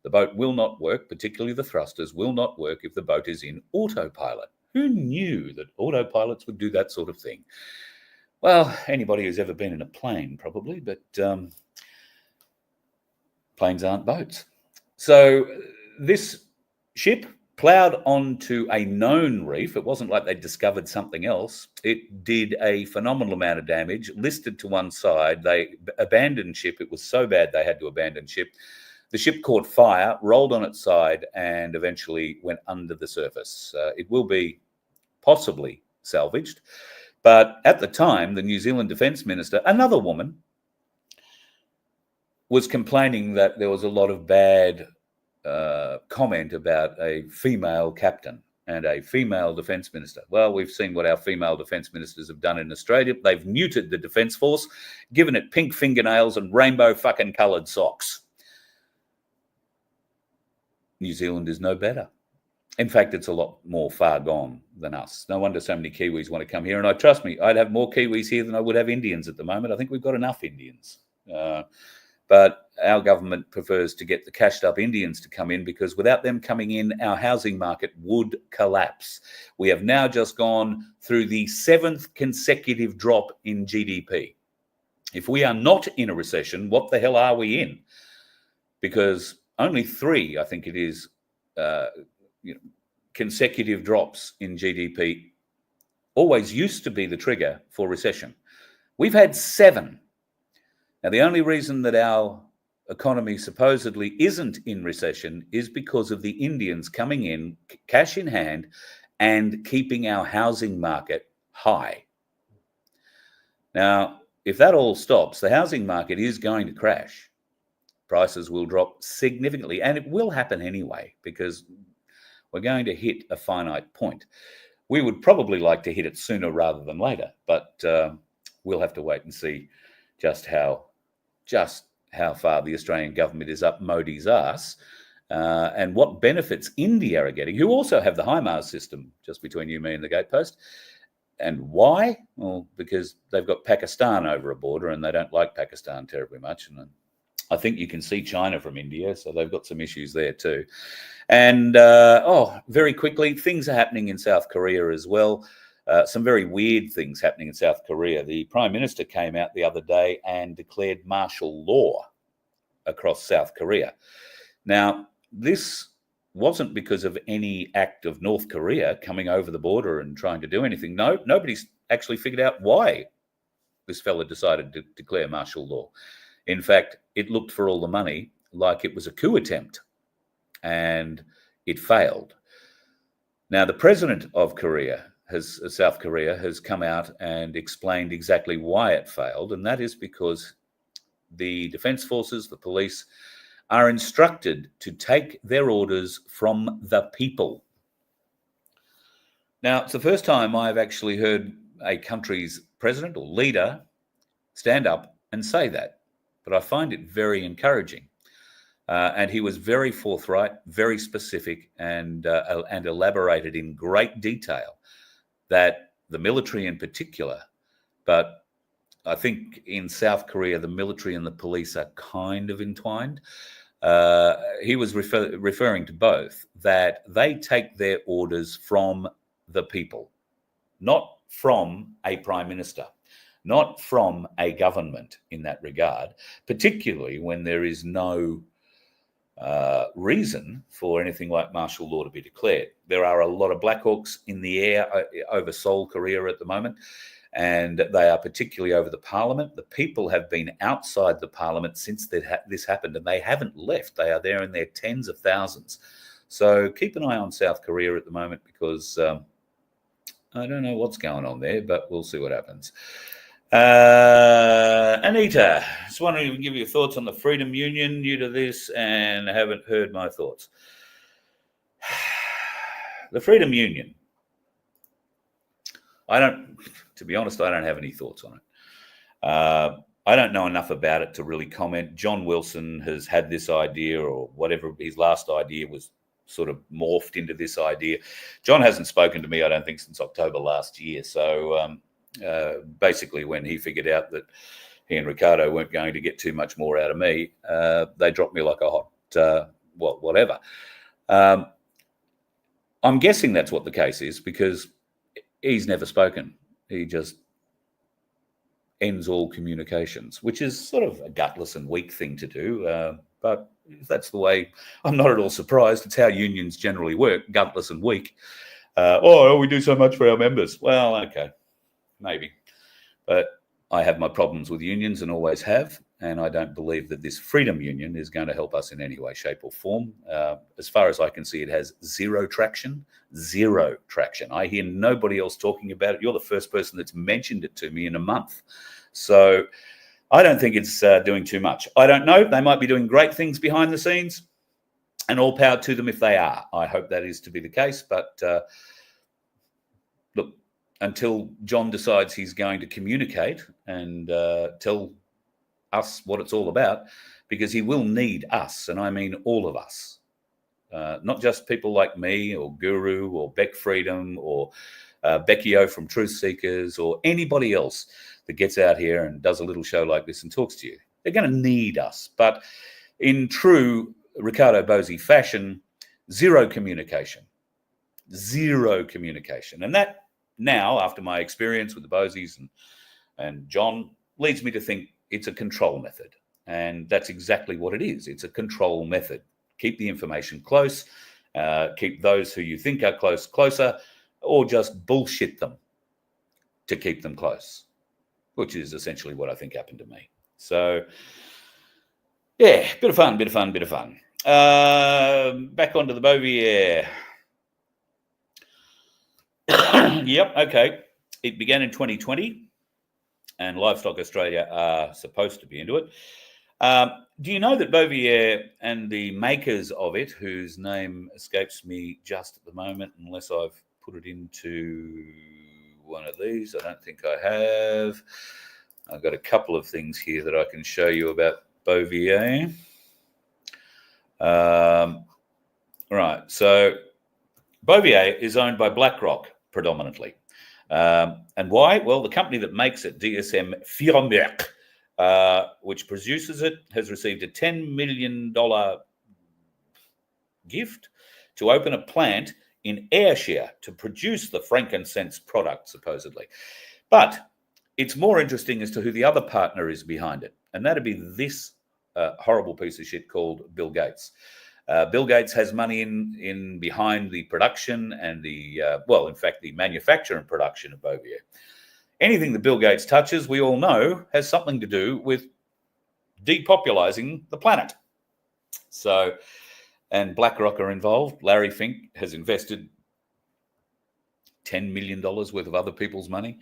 The boat will not work, particularly the thrusters, will not work if the boat is in autopilot. Who knew that autopilots would do that sort of thing? Well, anybody who's ever been in a plane, probably, but planes aren't boats. So this ship ploughed onto a known reef. It wasn't like they discovered something else. It did a phenomenal amount of damage, listed to one side. They abandoned ship. It was so bad they had to abandon ship. The ship caught fire, rolled on its side, and eventually went under the surface. It will be possibly salvaged. But at the time, the New Zealand Defence Minister, another woman, was complaining that there was a lot of bad comment about a female captain and a female defence minister. Well, we've seen what our female defence ministers have done in Australia. They've neutered the Defence Force, given it pink fingernails and rainbow fucking coloured socks. New Zealand is no better. In fact, it's a lot more far gone than us. No wonder so many Kiwis want to come here. And trust me, I'd have more Kiwis here than I would have Indians at the moment. I think we've got enough Indians. But our government prefers to get the cashed up Indians to come in, because without them coming in, our housing market would collapse. We have now just gone through the 7th consecutive drop in GDP. If we are not in a recession, what the hell are we in? Because only 3, I think it is, consecutive drops in GDP always used to be the trigger for recession. We've had 7. Now, the only reason that our economy supposedly isn't in recession is because of the Indians coming in, cash in hand, and keeping our housing market high. Now, if that all stops, the housing market is going to crash. Prices will drop significantly, and it will happen anyway, because we're going to hit a finite point. We would probably like to hit it sooner rather than later, but we'll have to wait and see just how far the Australian government is up Modi's ass, and what benefits India are getting, who also have the HIMARS system, just between you, me and the gatepost. And why? Well, because they've got Pakistan over a border, and they don't like Pakistan terribly much. And I think you can see China from India, so they've got some issues there too. And very quickly, things are happening in South Korea as well. Some very weird things happening in South Korea. The Prime Minister came out the other day and declared martial law across South Korea. Now, this wasn't because of any act of North Korea coming over the border and trying to do anything. No, nobody's actually figured out why this fella decided to declare martial law. In fact, it looked for all the money like it was a coup attempt, and it failed. Now, the president of South Korea has come out and explained exactly why it failed, and that is because the defence forces, the police, are instructed to take their orders from the people. Now, it's the first time I've actually heard a country's president or leader stand up and say that, but I find it very encouraging. And he was very forthright, very specific, and elaborated in great detail that the military in particular, but I think in South Korea, the military and the police are kind of entwined. He was referring to both, that they take their orders from the people, not from a prime minister, not from a government in that regard, particularly when there is no reason for anything like martial law to be declared. There are a lot of Black Hawks in the air over Seoul, Korea at the moment, and they are particularly over the parliament. The people have been outside the parliament since this happened, and they haven't left. They are there in their tens of thousands. So keep an eye on South Korea at the moment because I don't know what's going on there, but we'll see what happens. Anita, just wondering if you can give your thoughts on the Freedom Union, new to this, and haven't heard my thoughts. The Freedom Union. To be honest, I don't have any thoughts on it. I don't know enough about it to really comment. John Wilson has had this idea, or whatever his last idea was, sort of morphed into this idea. John hasn't spoken to me, I don't think, since October last year. So basically, when he figured out that he and Ricardo weren't going to get too much more out of me, they dropped me like a hot, whatever. I'm guessing that's what the case is because he's never spoken. He just ends all communications, which is sort of a gutless and weak thing to do. But if that's the way, I'm not at all surprised. It's how unions generally work, gutless and weak. We do so much for our members. Well, okay, maybe. But I have my problems with unions and always have, and I don't believe that this Freedom Union is going to help us in any way, shape or form. As far as I can see, it has zero traction. I hear nobody else talking about it. You're the first person that's mentioned it to me in a month. So I don't think it's doing too much. I don't know. They might be doing great things behind the scenes, and all power to them if they are. I hope that is to be the case. But look, until John decides he's going to communicate and tell us what it's all about, because he will need us, and I mean all of us, not just people like me or Guru or Beck Freedom or Becky O from Truth Seekers or anybody else that gets out here and does a little show like this and talks to you. They're going to need us. But in true Ricardo Bosey fashion, zero communication. And that now, after my experience with the Boseys and John, leads me to think it's a control method. And that's exactly what it is. It's a control method. Keep the information close, keep those who you think are close closer, or just bullshit them to keep them close, which is essentially what I think happened to me. So, yeah, bit of fun. Back onto the Bovaer. Yep, okay. It began in 2020, and Livestock Australia are supposed to be into it. Do you know that Bovaer and the makers of it, whose name escapes me just at the moment, unless I've put it into one of these, I don't think I have. I've got a couple of things here that I can show you about Bovaer. Right, so Bovaer is owned by BlackRock predominantly. And why? Well, the company that makes it, DSM Firmenwerk, which produces it, has received a $10 million gift to open a plant in Ayrshire to produce the frankincense product, supposedly. But it's more interesting as to who the other partner is behind it, and that'd be this horrible piece of shit called Bill Gates. Bill Gates has money in behind the production and the manufacture and production of Bovaer. Anything that Bill Gates touches, we all know, has something to do with depopulizing the planet. So, and BlackRock are involved. Larry Fink has invested $10 million worth of other people's money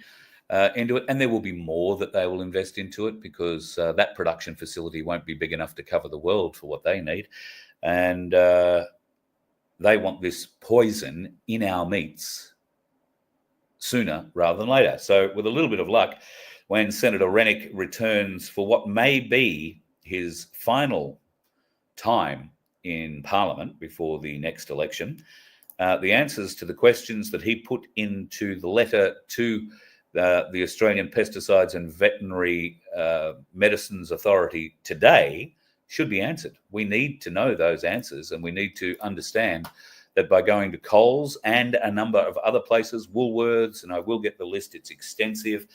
into it, and there will be more that they will invest into it because that production facility won't be big enough to cover the world for what they need. And they want this poison in our meats sooner rather than later. So with a little bit of luck, when Senator Rennick returns for what may be his final time in Parliament before the next election, the answers to the questions that he put into the letter to the Australian Pesticides and Veterinary Medicines Authority today should be answered. We need to know those answers, and we need to understand that by going to Coles and a number of other places, Woolworths, and I will get the list, it's extensive.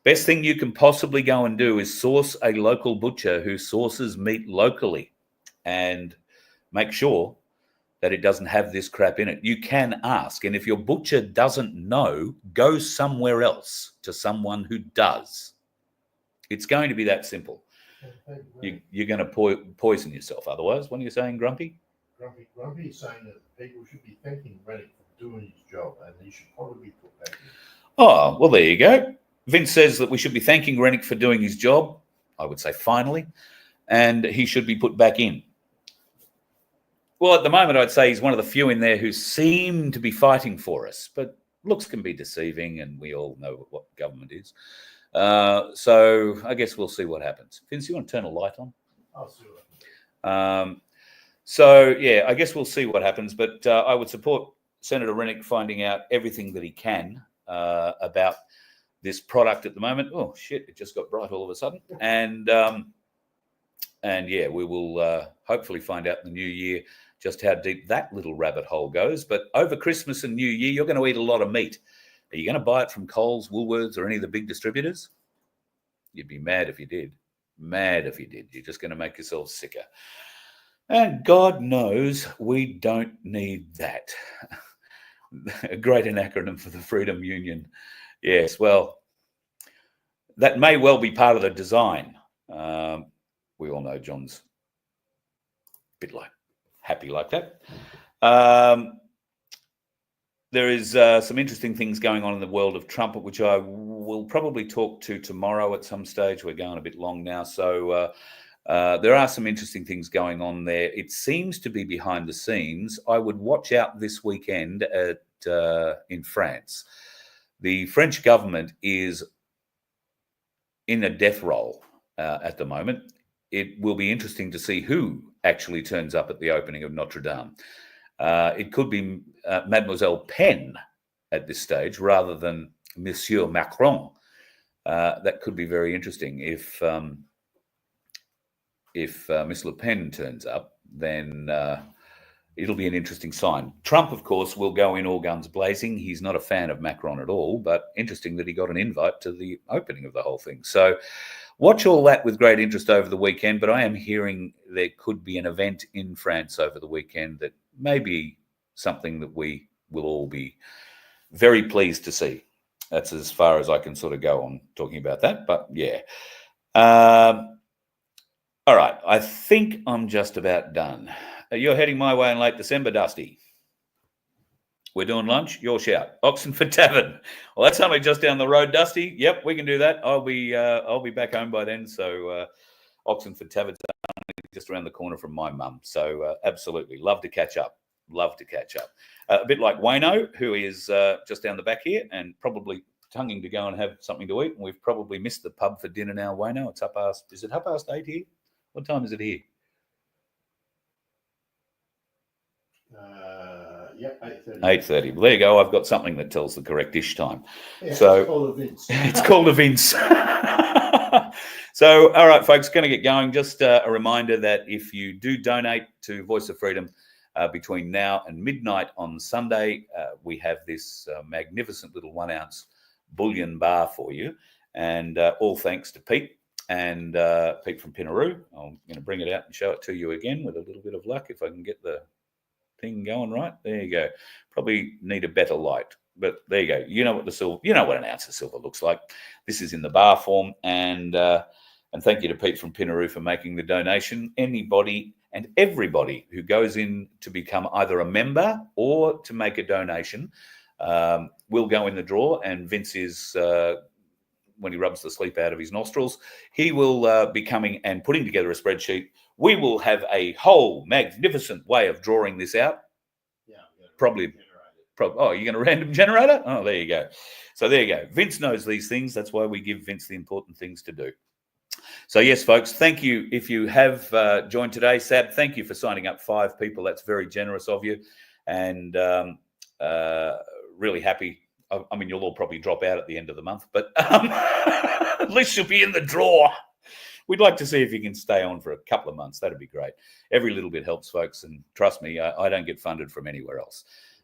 Best thing you can possibly go and do is source a local butcher who sources meat locally and make sure that it doesn't have this crap in it. You can ask, and if your butcher doesn't know, go somewhere else to someone who does. It's going to be that simple. You're going to poison yourself otherwise. What are you saying, Grumpy? Grumpy is saying that people should be thanking Rennick for doing his job, and he should probably be put back in. Oh, well, there you go. Vince says that we should be thanking Rennick for doing his job. I would say finally, and he should be put back in. Well, at the moment, I'd say he's one of the few in there who seem to be fighting for us, but looks can be deceiving, and we all know what government is. So I guess we'll see what happens. Vince, you want to turn a light on? I'll see what happens. So, yeah, I guess we'll see what happens, but I would support Senator Rennick finding out everything that he can about this product at the moment. Oh, shit, it just got bright all of a sudden. And yeah, we will hopefully find out in the new year just how deep that little rabbit hole goes. But over Christmas and New Year, you're going to eat a lot of meat. Are you going to buy it from Coles, Woolworths, or any of the big distributors? You'd be mad if you did. Mad if you did. You're just going to make yourself sicker. And God knows we don't need that. A great acronym for the Freedom Union. Yes, well, that may well be part of the design. We all know John's a bit like happy like that. There is some interesting things going on in the world of Trump, which I will probably talk to tomorrow at some stage. We're going a bit long now. So there are some interesting things going on there. It seems to be behind the scenes. I would watch out this weekend in France. The French government is in a death roll at the moment. It will be interesting to see who actually turns up at the opening of Notre Dame. It could be Mademoiselle Pen at this stage rather than Monsieur Macron. That could be very interesting. If Miss Le Pen turns up, then it'll be an interesting sign. Trump, of course, will go in all guns blazing. He's not a fan of Macron at all, but interesting that he got an invite to the opening of the whole thing. So watch all that with great interest over the weekend, but I am hearing there could be an event in France over the weekend that may be something that we will all be very pleased to see. That's as far as I can sort of go on talking about that, but yeah. All right, I think I'm just about done. You're heading my way in late December, Dusty. We're doing lunch. Your shout. Oxenford Tavern. Well, that's only just down the road, Dusty. Yep, we can do that. I'll be back home by then. So Oxenford Tavern's just around the corner from my mum. So absolutely, love to catch up. Love to catch up. A bit like Wayno, who is just down the back here and probably tonguing to go and have something to eat. And we've probably missed the pub for dinner now, Wayno. It's is it 8:30 here? What time is it here? Yep, 8:30. 8:30. Well, there you go. I've got something that tells the correct dish time. Yeah, so it's called a Vince. It's called a Vince. So, all right, folks, going to get going. Just a reminder that if you do donate to Voice of Freedom between now and midnight on Sunday, we have this magnificent little 1 ounce bullion bar for you. And all thanks to Pete and Pete from Pinaroo. I'm going to bring it out and show it to you again with a little bit of luck if I can get the thing going right. There you go. Probably need a better light, but there you go. You know what an ounce of silver looks like. This is in the bar form, and thank you to Pete from Pinaroo for making the donation. Anybody and everybody who goes in to become either a member or to make a donation will go in the draw, and Vince is when he rubs the sleep out of his nostrils, he will be coming and putting together a spreadsheet. We will have a whole magnificent way of drawing this out. Yeah, probably. Oh, you're going to random generator? Oh, there you go. So there you go. Vince knows these things. That's why we give Vince the important things to do. So yes, folks, thank you. If you have joined today, Sab, thank you for signing up 5 people. That's very generous of you, and really happy. I mean, you'll all probably drop out at the end of the month, but at least you'll be in the draw. We'd like to see if you can stay on for a couple of months. That'd be great. Every little bit helps, folks, and trust me, I don't get funded from anywhere else.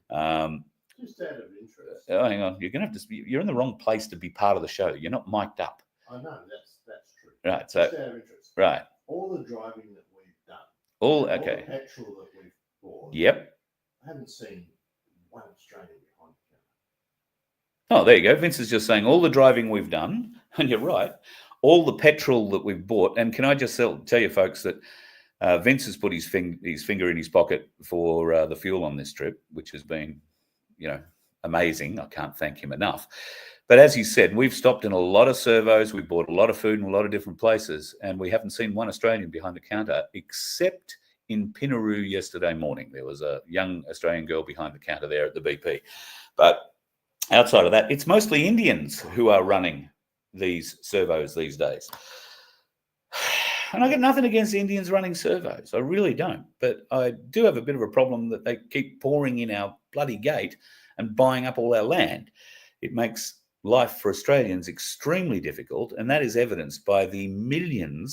Just out of interest. Oh, hang on, you're going to have to. You're in the wrong place to be part of the show. You're not mic'd up. I know that's true. Right. So just out of interest. right. All the driving that we've done. All the petrol that we've bought. Yep. I haven't seen one Australian behind the camera. Oh, there you go. Vince is just saying all the driving we've done, and you're right. All the petrol that we've bought, and can I just tell you, folks, that Vince has put his finger in his pocket for the fuel on this trip, which has been, amazing. I can't thank him enough. But as he said, we've stopped in a lot of servos. We bought a lot of food in a lot of different places, and we haven't seen one Australian behind the counter, except in Pinaroo yesterday morning. There was a young Australian girl behind the counter there at the BP. But outside of that, it's mostly Indians who are running these servos these days. And I got nothing against the Indians running servos. I really don't. But I do have a bit of a problem that they keep pouring in our bloody gate and buying up all our land. It makes life for Australians extremely difficult, and that is evidenced by the million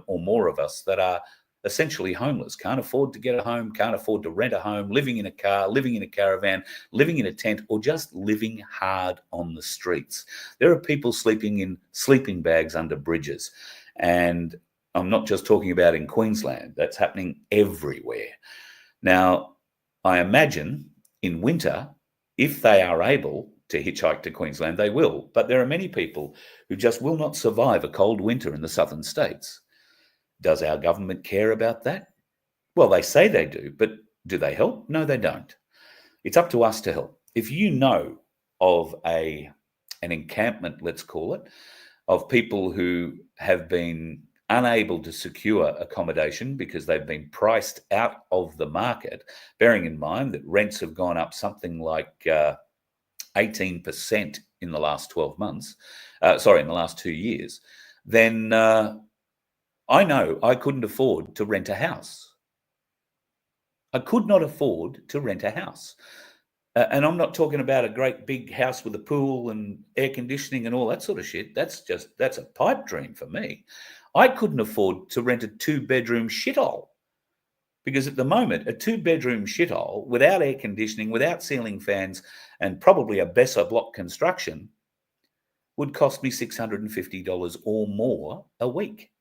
or more of us that are essentially homeless, can't afford to get a home, can't afford to rent a home, living in a car, living in a caravan, living in a tent, or just living hard on the streets. There are people sleeping in sleeping bags under bridges, and I'm not just talking about in Queensland. That's happening everywhere. Now, I imagine in winter, if they are able to hitchhike to Queensland, they will. But there are many people who just will not survive a cold winter in the southern states. Does our government care about that? Well, they say they do, but do they help? No, they don't. It's up to us to help. If you know of an encampment, let's call it, of people who have been unable to secure accommodation because they've been priced out of the market, bearing in mind that rents have gone up something like 18% in the last 12 months, in the last 2 years, then I know I couldn't afford to rent a house. I could not afford to rent a house. And I'm not talking about a great big house with a pool and air conditioning and all that sort of shit. That's a pipe dream for me. I couldn't afford to rent a 2-bedroom shithole, because at the moment, a 2-bedroom shithole without air conditioning, without ceiling fans, and probably a Besser block construction would cost me $650 or more a week.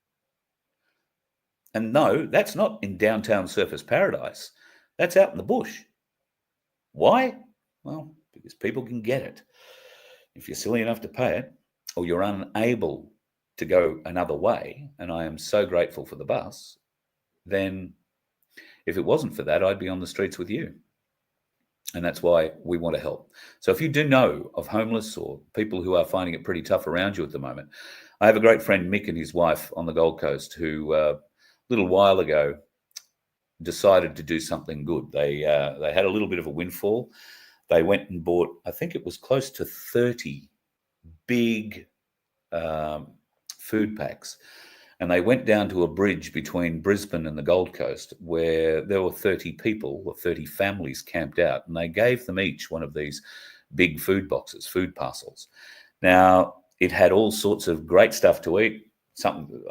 And no, that's not in downtown Surfers Paradise. That's out in the bush. Why? Well, because people can get it. If you're silly enough to pay it, or you're unable to go another way, and I am so grateful for the bus, then if it wasn't for that, I'd be on the streets with you. And that's why we want to help. So if you do know of homeless or people who are finding it pretty tough around you at the moment, I have a great friend, Mick, and his wife on the Gold Coast, who a little while ago decided to do something good. They had a little bit of a windfall. They went and bought, I think it was close to 30 big food packs. And they went down to a bridge between Brisbane and the Gold Coast where there were 30 people or 30 families camped out, and they gave them each one of these big food boxes, food parcels. Now, it had all sorts of great stuff to eat.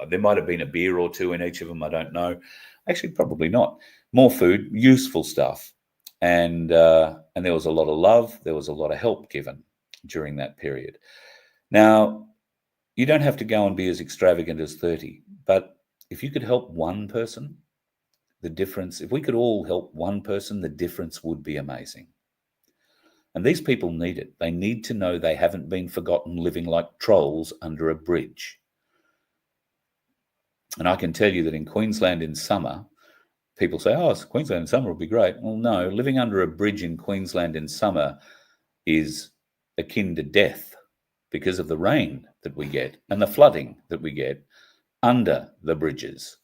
There might have been a beer or two in each of them, I don't know. Actually, probably not. More food, useful stuff. And there was a lot of love. There was a lot of help given during that period. Now, you don't have to go and be as extravagant as 30, but if you could help one person, if we could all help one person, the difference would be amazing. And these people need it. They need to know they haven't been forgotten living like trolls under a bridge. And I can tell you that in Queensland in summer, people say, oh, Queensland in summer will be great. Well, no, living under a bridge in Queensland in summer is akin to death, because of the rain that we get and the flooding that we get under the bridges.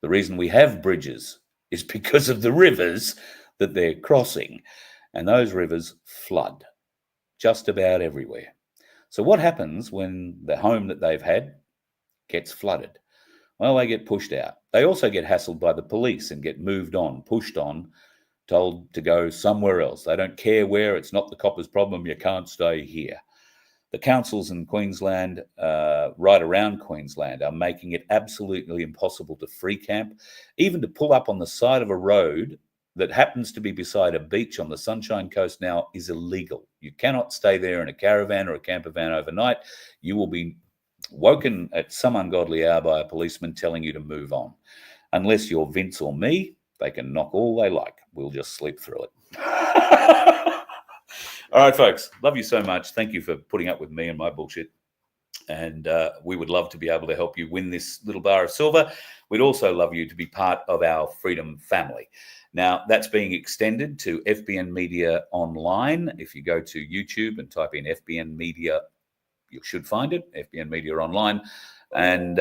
The reason we have bridges is because of the rivers that they're crossing, and those rivers flood just about everywhere. So what happens when the home that they've had gets flooded? Well, they get pushed out. They also get hassled by the police and get moved on, pushed on, told to go somewhere else. They don't care where. It's not the coppers' problem. You can't stay here. The councils in Queensland, right around Queensland, are making it absolutely impossible to free camp. Even to pull up on the side of a road that happens to be beside a beach on the Sunshine Coast now is illegal. You cannot stay there in a caravan or a camper van overnight. You will be woken at some ungodly hour by a policeman telling you to move on. Unless you're Vince or me, they can knock all they like. We'll just sleep through it. All right, folks. Love you so much. Thank you for putting up with me and my bullshit. And we would love to be able to help you win this little bar of silver. We'd also love you to be part of our Freedom family. Now, that's being extended to FBN Media Online. If you go to YouTube and type in FBN Media, you should find it, FBN Media Online. And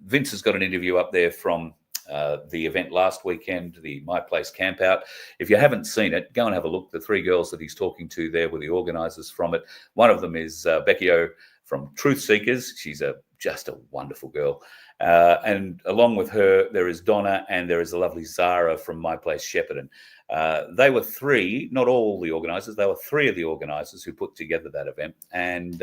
Vince has got an interview up there from the event last weekend, the My Place Camp Out. If you haven't seen it, go and have a look. The 3 girls that he's talking to there were the organisers from it. One of them is Becky O from Truth Seekers. She's just a wonderful girl. And along with her, there is Donna and there is the lovely Zara from My Place Shepparton. They were 3, not all the organisers, they were 3 of the organisers who put together that event. And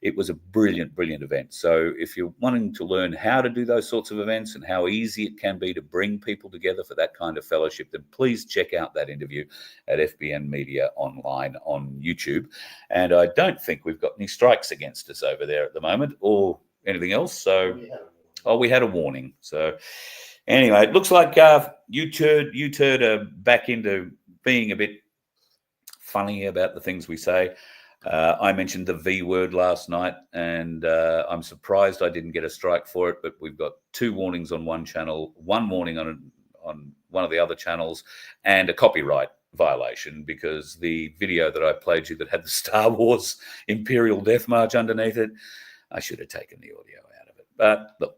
it was a brilliant, brilliant event. So if you're wanting to learn how to do those sorts of events and how easy it can be to bring people together for that kind of fellowship, then please check out that interview at FBN Media Online on YouTube. And I don't think we've got any strikes against us over there at the moment or anything else. So, we had a warning. So anyway, it looks like you turd are back into being a bit funny about the things we say. I mentioned the V word last night, and I'm surprised I didn't get a strike for it, but we've got 2 warnings on one channel, 1 warning on one of the other channels, and a copyright violation because the video that I played you that had the Star Wars Imperial Death March underneath it, I should have taken the audio out of it. But look,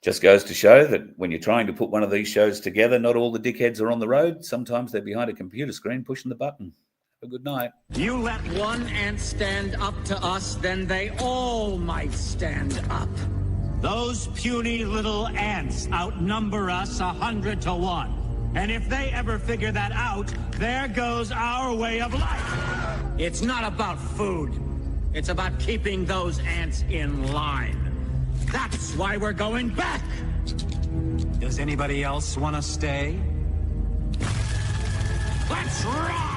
just goes to show that when you're trying to put one of these shows together, not all the dickheads are on the road. Sometimes they're behind a computer screen pushing the button. Have a good night. You let one ant stand up to us, then they all might stand up. Those puny little ants outnumber us 100 to 1. And if they ever figure that out, there goes our way of life. It's not about food. It's about keeping those ants in line. That's why we're going back. Does anybody else want to stay? Let's rock!